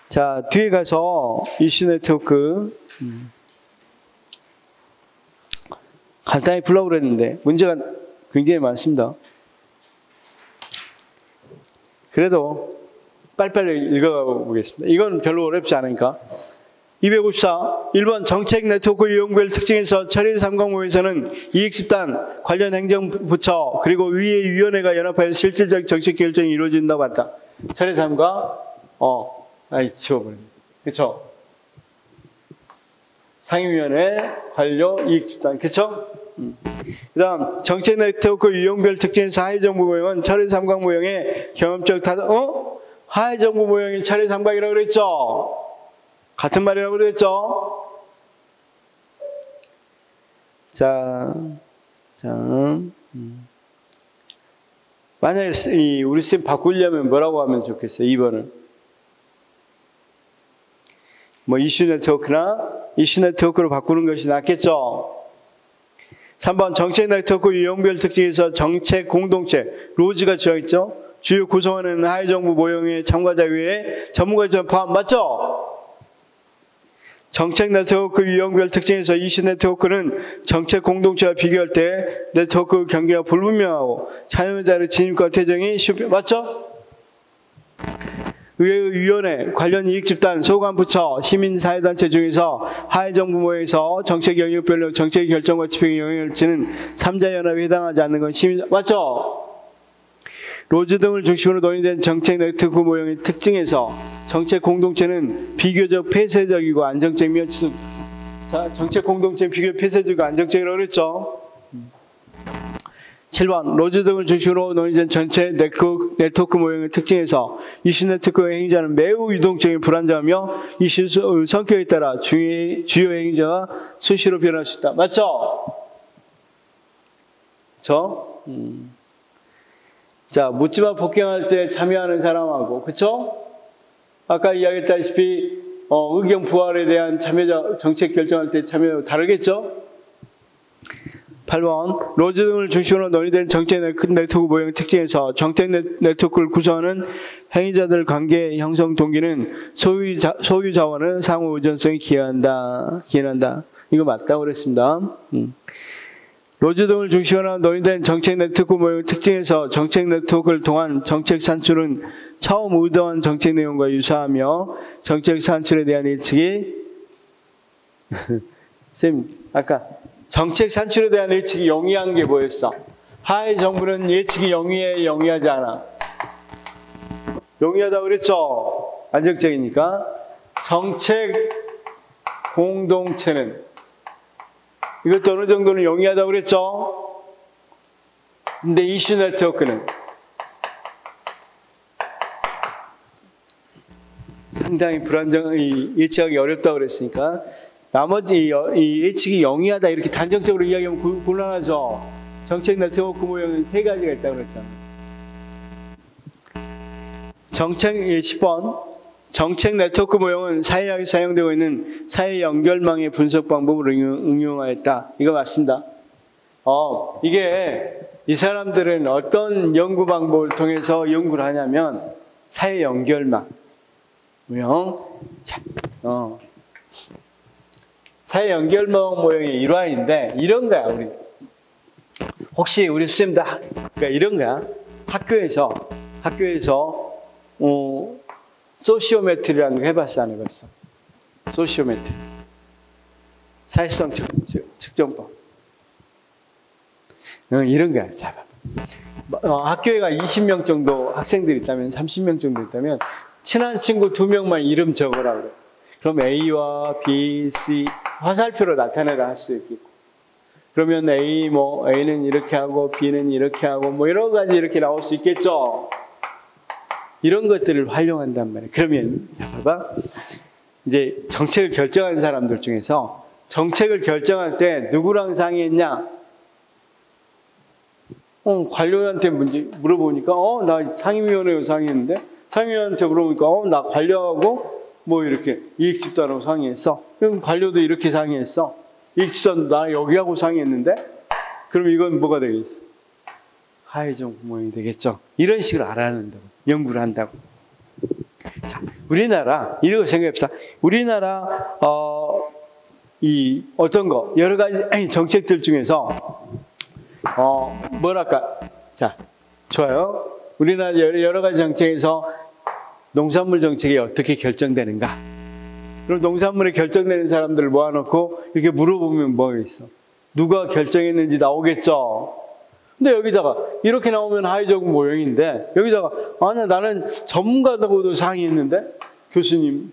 Speaker 1: 자, 뒤에 가서 이슈 네트워크 간단히 풀려고 그랬는데 문제가 굉장히 많습니다. 그래도 빨리빨리 읽어가 보겠습니다. 이건 별로 어렵지 않으니까. 254. 1번 정책 네트워크 유형별 특징에서 처리 3과목에서는 이익집단, 관련 행정부처, 그리고 위의 위원회가 연합하여 실질적 정책 결정이 이루어진다고 봤다. 처리 3과, 지워버립니다. 그쵸? 상임위원회, 관료, 이익집단. 그쵸? 그 다음, 정책 네트워크 유형별 특징에서 하위정부 모형은 처리 3각 모형의 경험적 하위정부 모형이 처리 3각이라고 그랬죠? 같은 말이라고 그랬죠? 만약에 우리 쌤 바꾸려면 뭐라고 하면 좋겠어요? 2번을. 뭐 이슈 네트워크나 이슈 네트워크로 바꾸는 것이 낫겠죠? 3번 정책 네트워크 유형별 특징에서 정책 공동체, 로즈가 주어있죠? 주요 구성원은 하위정부 모형의 참가자 외에 전문가 포함, 맞죠? 정책 네트워크 유형별 특징에서 이슈 네트워크는 정책 공동체와 비교할 때 네트워크 경계가 불분명하고 참여자의 진입과 퇴정이 쉽게, 맞죠? 의회위원회, 관련 이익집단, 소관부처, 시민사회단체 중에서 하위정부 모형에서 정책 영역별로 정책 결정과 집행에 영향을 미치는 3자연합에 해당하지 않는 건 시민, 맞죠? 로즈 등을 중심으로 논의된 정책 네트워크 모형의 특징에서 정책 공동체는 비교적 폐쇄적이고 안정적이며 자, 정책 공동체는 비교적 폐쇄적이고 안정적이라고 그랬죠. 7번 로즈 등을 중심으로 논의된 전체 네트워크 모형의 특징에서 이슈 네트워크의 행위자는 매우 유동적인 불안정하며 이슈 성격에 따라 주요 행위자가 수시로 변할 수 있다. 맞죠? 자, 묻지마 폭행할 때 참여하는 사람하고, 그쵸? 아까 이야기했다시피, 의견 부활에 대한 참여자, 정책 결정할 때 참여 다르겠죠? 8번, 로즈 등을 중심으로 논의된 정책 네트워크 모형 특징에서 정책 네트워크를 구성하는 행위자들 관계 형성 동기는 소유 자원은 상호 의존성이 기여한다. 이거 맞다고 그랬습니다. 로즈 등을 중심으로 논의된 정책 네트워크 모형 특징에서 정책 네트워크를 통한 정책 산출은 처음 의도한 정책 내용과 유사하며 정책 산출에 대한 예측이 선생님 아까 정책 산출에 대한 예측이 영위한 게 뭐였어? 하위 정부는 예측이 영위해, 영위하지 않아? 영위하다고 그랬죠? 안정적이니까. 정책 공동체는 이것도 어느 정도는 영위하다고 그랬죠? 근데 이슈 네트워크는 상당히 예측하기 어렵다고 그랬으니까 나머지 이 예측이 영위하다 이렇게 단정적으로 이야기하면 곤란하죠. 정책 네트워크 모형은 3가지가 있다고 그랬잖아요. 10번 정책 네트워크 모형은 사회학에 사용되고 있는 사회 연결망의 분석 방법을 응용하였다. 이거 맞습니다. 이게 이 사람들은 어떤 연구 방법을 통해서 연구를 하냐면 사회 연결망 모형, 사회 연결망 모형의 일환인데 이런 거야. 우리 혹시 우리 선생님들 그러니까 이런 거야. 학교에서 소시오메트리라는 거 해봤어, 안 해봤어? 소시오메트리. 사회성 측정법. 이런 거야. 자, 학교에가 20명 정도 학생들이 있다면, 30명 정도 있다면, 친한 친구 2명만 이름 적으라 그래. 그럼 A와 B, C, 화살표로 나타내라 할 수 있겠고. 그러면 A는 이렇게 하고, B는 이렇게 하고, 뭐 여러 가지 이렇게 나올 수 있겠죠? 이런 것들을 활용한단 말이에요. 그러면, 자, 봐봐. 이제 정책을 결정하는 사람들 중에서 정책을 결정할 때 누구랑 상의했냐? 관료한테 물어보니까, 나 상임위원회하고 상의했는데? 상임위원한테 물어보니까, 나 관료하고 뭐 이렇게 이익집단하고 상의했어. 그럼 관료도 이렇게 상의했어. 이익집단도 나 여기하고 상의했는데? 그럼 이건 뭐가 되겠어? 하위정부 모형이 되겠죠. 이런 식으로 알아낸다고. 연구를 한다고. 자, 우리나라, 이러고 생각해봅시다. 우리나라, 어떤 거, 여러 가지 정책들 중에서, 뭐랄까. 자, 좋아요. 우리나라 여러 가지 정책에서 농산물 정책이 어떻게 결정되는가? 그럼 농산물이 결정되는 사람들을 모아놓고 이렇게 물어보면 뭐가 있어? 누가 결정했는지 나오겠죠? 근데 여기다가 이렇게 나오면 하위정부 모형인데 여기다가 나는 전문가하고도 상의했는데 교수님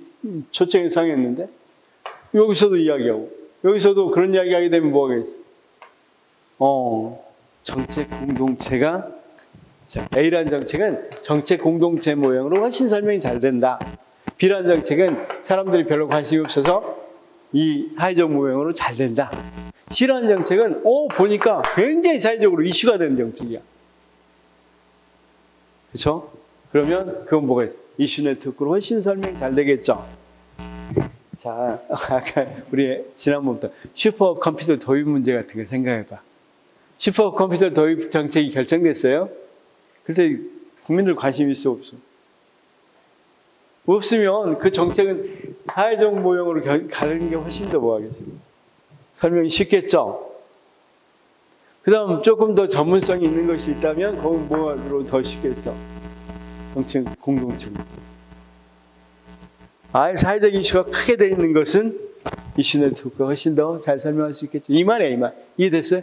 Speaker 1: 초청에 상의했는데 여기서도 이야기하고 여기서도 그런 이야기하게 되면 뭐가 있어? 정책 공동체가 A라는 정책은 정책 공동체 모형으로 훨씬 설명이 잘 된다. B라는 정책은 사람들이 별로 관심이 없어서 이 사회적 모형으로 잘 된다. C라는 정책은 보니까 굉장히 사회적으로 이슈가 되는 정책이야. 그렇죠? 그러면 그건 뭐가 있어? 이슈 네트워크로 훨씬 설명이 잘 되겠죠. 자, 아까 우리 지난번부터 슈퍼컴퓨터 도입 문제 같은 거 생각해봐. 슈퍼컴퓨터 도입 정책이 결정됐어요. 그런데 국민들 관심이 있어 없어? 없으면 그 정책은 사회적 모형으로 가는 게 훨씬 더 뭐하겠어요? 설명이 쉽겠죠. 그 다음 조금 더 전문성이 있는 것이 있다면 거기 뭐로 더 쉽겠어? 정책 공동체. 아예 사회적 이슈가 크게 돼 있는 것은 이슈 네트워크가 훨씬 더 잘 설명할 수 있겠죠. 이 말이야, 이 말. 이해됐어요?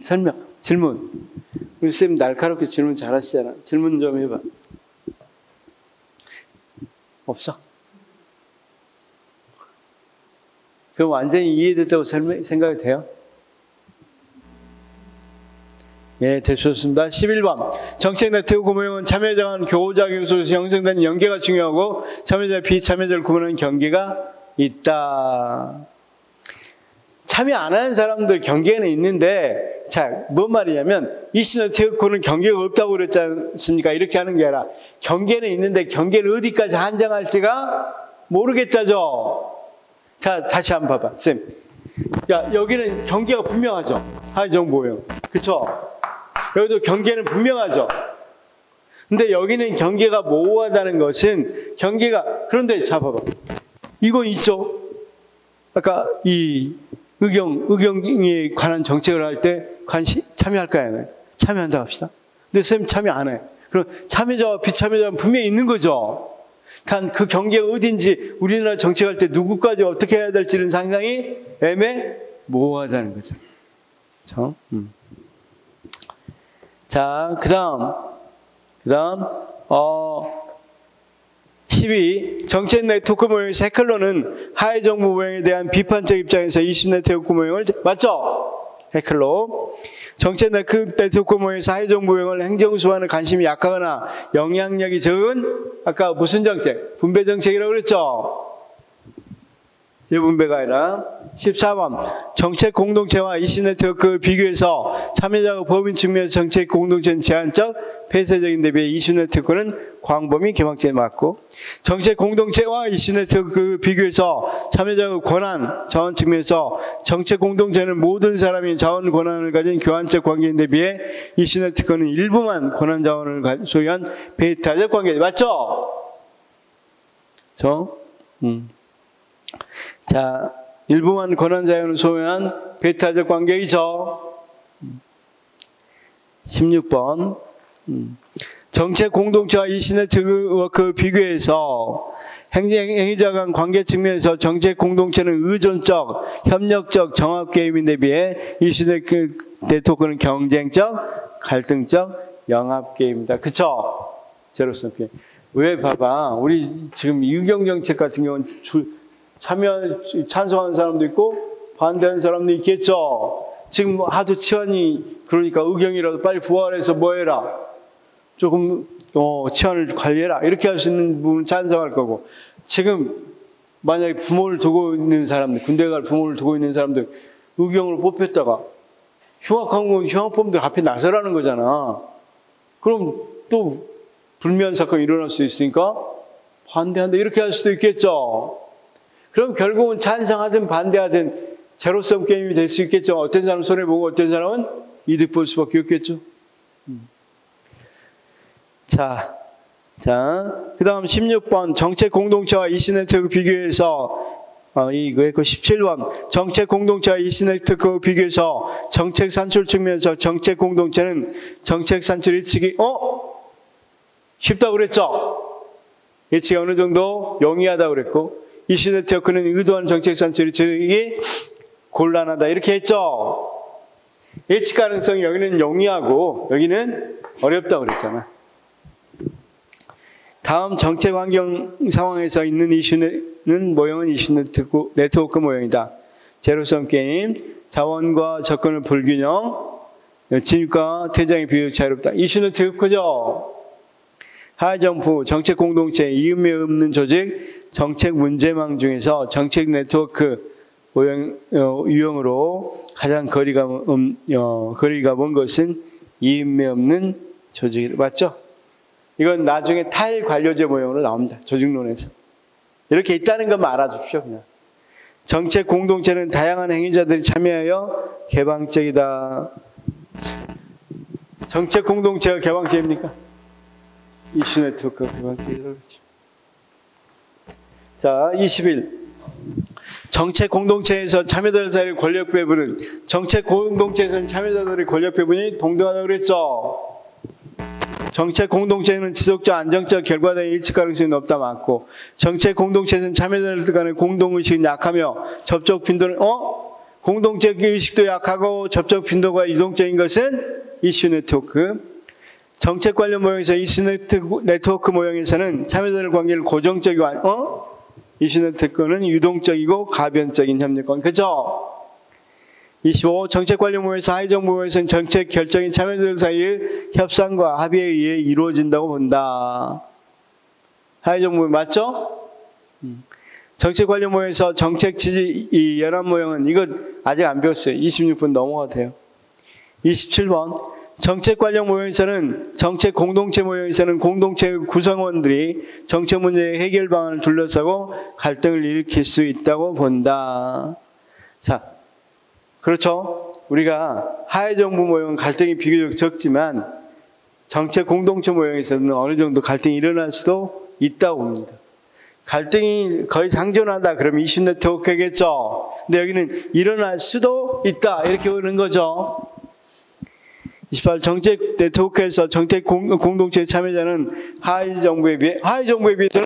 Speaker 1: 설명. 질문. 우리 쌤 날카롭게 질문 잘하시잖아. 질문 좀 해봐. 없어? 그럼 완전히 이해됐다고 생각이 돼요? 예, 되셨습니다. 11번. 정책 네트워크 모형은 참여자 간 교우작용 속에서 형성된 연계가 중요하고 참여자, 비참여자를 구분하는 경계가 있다. 참여 안 하는 사람들 경계는 있는데, 자, 뭔 말이냐면, 이슈 네트워크는 경계가 없다고 그랬지 않습니까? 이렇게 하는 게 아니라, 경계는 있는데, 경계를 어디까지 한정할지가 모르겠다죠. 자, 다시 한번 봐봐, 쌤. 야, 여기는 경계가 분명하죠? 사회적 모형. 그쵸? 여기도 경계는 분명하죠? 근데 여기는 경계가 모호하다는 것은, 그런데 자, 봐봐. 이건 있죠? 아까 이 의경에 관한 정책을 할 때 참여할까요? 참여한다고 합시다. 근데 선생님 참여 안 해. 그럼 참여자와 비참여자는 분명히 있는 거죠. 단 그 경계가 어딘지 우리나라 정책할 때 누구까지 어떻게 해야 될지는 상당히 모호하다는 거죠. 그렇죠? 자, 그 다음 12. 정책 네트워크 모형의 해클로는 하회정부 모형에 대한 비판적 입장에서 이슈 네트워크 모형을 맞죠? 해클로. 정책 네트워크 모형에서 하회정부 모형을 행정수반에 관심이 약하거나 영향력이 적은 아까 무슨 정책? 분배 정책이라고 그랬죠? 분배가 아니라 14번. 정책 공동체와 이슈 네트워크 비교해서 참여자가 법인 측면에서 정책 공동체는 제한적, 폐쇄적인 데 비해 이슈 네트워크는 광범위 개방적에 맞고, 정책 공동체와 이슈 네트워크 비교해서 참여자의 권한, 자원 측면에서 정책 공동체는 모든 사람이 자원 권한을 가진 교환적 관계인 데 비해 이슈 네트워크는 일부만 권한 자원을 소유한 배타적 관계. 맞죠? 자, 일부만 권한 자원을 소유한 배타적 관계이죠. 16번. 정책 공동체와 이슈 네트워크 비교해서 행위자 간 관계 측면에서 정책 공동체는 의존적, 협력적, 정합 게임인 데 비해 이슈 네트워크는 경쟁적, 갈등적, 영합 게임입니다. 그쵸? 제로섬 게임. 왜 봐봐. 우리 지금 의경 정책 같은 경우는 찬성하는 사람도 있고 반대하는 사람도 있겠죠. 지금 하도 치안이 그러니까 의경이라도 빨리 부활해서 뭐 해라. 조금 치안을 관리해라. 이렇게 할 수 있는 부분은 찬성할 거고. 지금 만약에 부모를 두고 있는 사람들, 군대 갈 부모를 두고 있는 사람들 의경을 뽑혔다가 흉악범들 앞에 나서라는 거잖아. 그럼 또 불미한 사건이 일어날 수 있으니까 반대한다. 이렇게 할 수도 있겠죠. 그럼 결국은 찬성하든 반대하든 제로섬 게임이 될 수 있겠죠. 어떤 사람은 손해보고 어떤 사람은 이득 볼 수밖에 없겠죠. 자, 그 다음 16번. 정책 공동체와 이슈 네트워크 비교해서, 이거 했고 17번. 정책 공동체와 이슈 네트워크 비교해서 정책 산출 측면에서 정책 공동체는 정책 산출 예측이, 쉽다고 그랬죠? 예측이 어느 정도 용이하다고 그랬고, 이슈 네트워크는 의도한 정책 산출 예측이 곤란하다. 이렇게 했죠? 예측 가능성이 여기는 용이하고, 여기는 어렵다고 그랬잖아. 다음 정책 환경 상황에서 있는 이슈는 모형은 이슈 네트워크 모형이다. 제로섬 게임, 자원과 접근의 불균형, 진입과 퇴장의 비효율 자유롭다. 이슈 네트워크죠. 하회정부, 정책 공동체, 이음매 없는 조직, 정책 문제망 중에서 정책 네트워크 유형으로 가장 거리가 먼 것은 이음매 없는 조직이다. 맞죠? 이건 나중에 탈관료제 모형으로 나옵니다. 조직론에서. 이렇게 있다는 것만 알아두십시오. 그냥. 정책 공동체는 다양한 행위자들이 참여하여 개방적이다. 정책 공동체가 개방적입니까? 이슈 네트워크가 개방적이라고 그러죠. 자, 21. 정책 공동체에서 참여자들 사이의 권력 배분은, 정책 공동체에서는 참여자들의 권력 배분이 동등하다고 그랬죠. 정책 공동체는 지속적 안정적 결과에 일치 가능성이 높다 맞고, 정책 공동체에서는 참여자들 간의 공동의식이 약하며 접촉 빈도는 공동체 의식도 약하고 접촉 빈도가 유동적인 것은 이슈 네트워크. 정책 관련 모형에서 이슈 네트워크 모형에서는 참여자들 관계를 고정적이고 이슈 네트워크는 유동적이고 가변적인 협력관. 그죠? 25. 정책 관련 모형에서 하회정부 모형에서는 정책 결정이 참여자들 사이의 협상과 합의에 의해 이루어진다고 본다. 하회정부 맞죠? 정책 관련 모형에서 정책 지지 이 연합 모형은 이거 아직 안 배웠어요. 26분 넘어가도 돼요. 27번. 정책 관련 모형에서는 정책 공동체 모형에서는 공동체 구성원들이 정책 문제의 해결 방안을 둘러싸고 갈등을 일으킬 수 있다고 본다. 자, 그렇죠. 우리가 하회정부 모형은 갈등이 비교적 적지만 정책 공동체 모형에서는 어느 정도 갈등이 일어날 수도 있다고 봅니다. 갈등이 거의 상존하다 그러면 이슈 네트워크겠죠. 근데 여기는 일어날 수도 있다 이렇게 보는 거죠. 28. 정책 네트워크에서 정책 공동체 참여자는 하회정부에 비해서는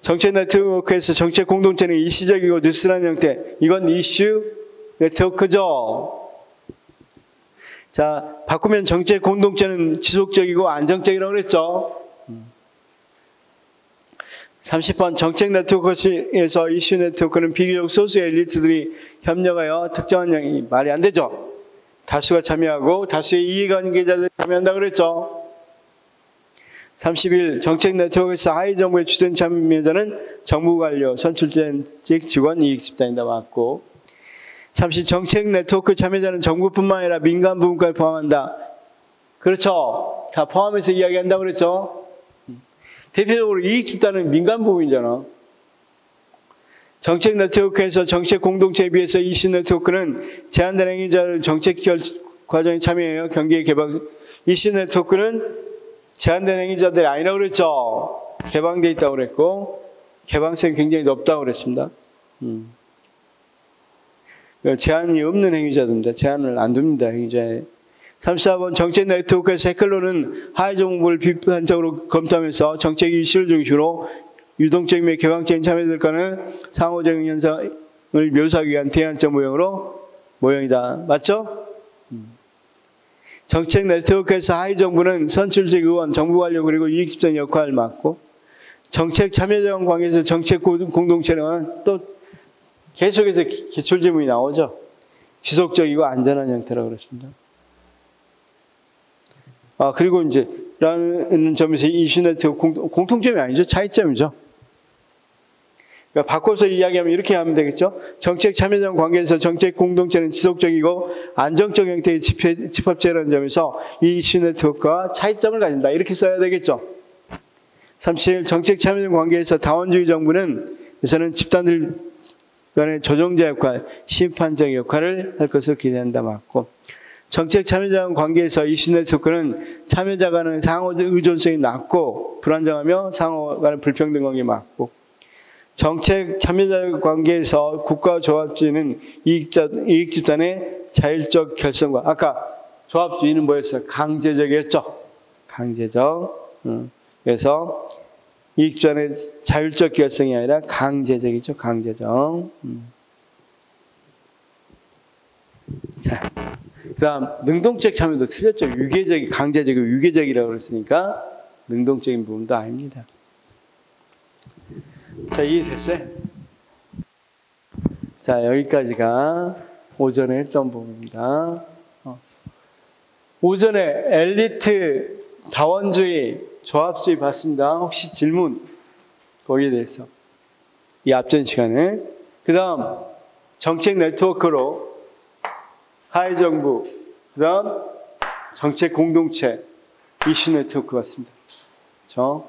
Speaker 1: 정책 네트워크에서 정책 공동체는 일시적이고 느슨한 형태. 이건 이슈 네트워크죠. 자, 바꾸면 정책 공동체는 지속적이고 안정적이라고 그랬죠. 30번. 정책 네트워크에서 이슈 네트워크는 비교적 소수의 엘리트들이 협력하여 특정한 형이 말이 안 되죠. 다수가 참여하고 다수의 이해관계자들이 참여한다고 그랬죠. 31. 정책 네트워크에서 하위정부의 주된 참여자는 정부 관료, 선출직 직원, 이익집단이다 맞고. 30. 정책 네트워크 참여자는 정부뿐만 아니라 민간 부분까지 포함한다. 그렇죠. 다 포함해서 이야기한다고 그랬죠. 대표적으로 이익집단은 민간 부분이잖아. 정책 네트워크에서 정책 공동체에 비해서 이슈 네트워크는 제한된 행위자를 정책 과정에 참여하여 경기의 개방. 이슈 네트워크는 제한된 행위자들이 아니라고 그랬죠. 개방되어 있다고 그랬고 개방성이 굉장히 높다고 그랬습니다. 제한이 없는 행위자들입니다. 제한을 안 둡니다. 행위자에. 34번. 정책 네트워크에서 해클론은 하회정부를 비판적으로 검토하면서 정책 이슈를 중심으로 유동적인 및 개방적인 참여들 간의 상호적인 현상을 묘사하기 위한 대안적 모형이다. 맞죠? 정책 네트워크에서 하위정부는 선출직 의원, 정부 관료 그리고 이익집단 역할을 맡고 정책 참여자 관계에서 정책 공동체는 또 계속해서 기출질문이 나오죠. 지속적이고 안전한 형태라고 그랬습니다. 그리고 이제 라는 점에서 이슈 네트워크 공통점이 아니죠. 차이점이죠. 그러니까 바꿔서 이야기하면 이렇게 하면 되겠죠. 정책 참여자 관계에서 정책 공동체는 지속적이고 안정적 형태의 집합체라는 점에서 이 이슈 네트워크가 차이점을 가진다. 이렇게 써야 되겠죠. 37. 정책 참여자 관계에서 다원주의 정부는 우선은 집단들 간의 조정자 역할, 심판적 역할을 할 것으로 기대한다. 맞고. 정책 참여자 관계에서 이슈 네트워크는 참여자 간의 상호 의존성이 낮고 불안정하며 상호 간의 불평등 관계 맞고. 정책 참여자 관계에서 국가 조합주의는 이익집단의 자율적 결성과 아까 조합주의는 뭐였어요? 강제적이었죠. 강제적. 그래서 이익집단의 자율적 결성이 아니라 강제적이죠. 강제적. 자, 그다음 능동적 참여도 틀렸죠. 유계적이 강제적이고 유계적이라고 그랬으니까 능동적인 부분도 아닙니다. 자, 이해됐어요? 자, 여기까지가 오전에 했던 부분입니다. 오전에 엘리트 자원주의, 조합주의 봤습니다. 혹시 질문 거기에 대해서 이 앞전 시간에. 그 다음 정책 네트워크로 사회정부, 그 다음 정책 공동체, 이슈 네트워크 같습니다. 그렇죠?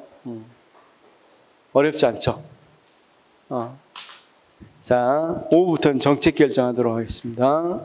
Speaker 1: 어렵지 않죠? 자, 오후부터는 정책 결정하도록 하겠습니다.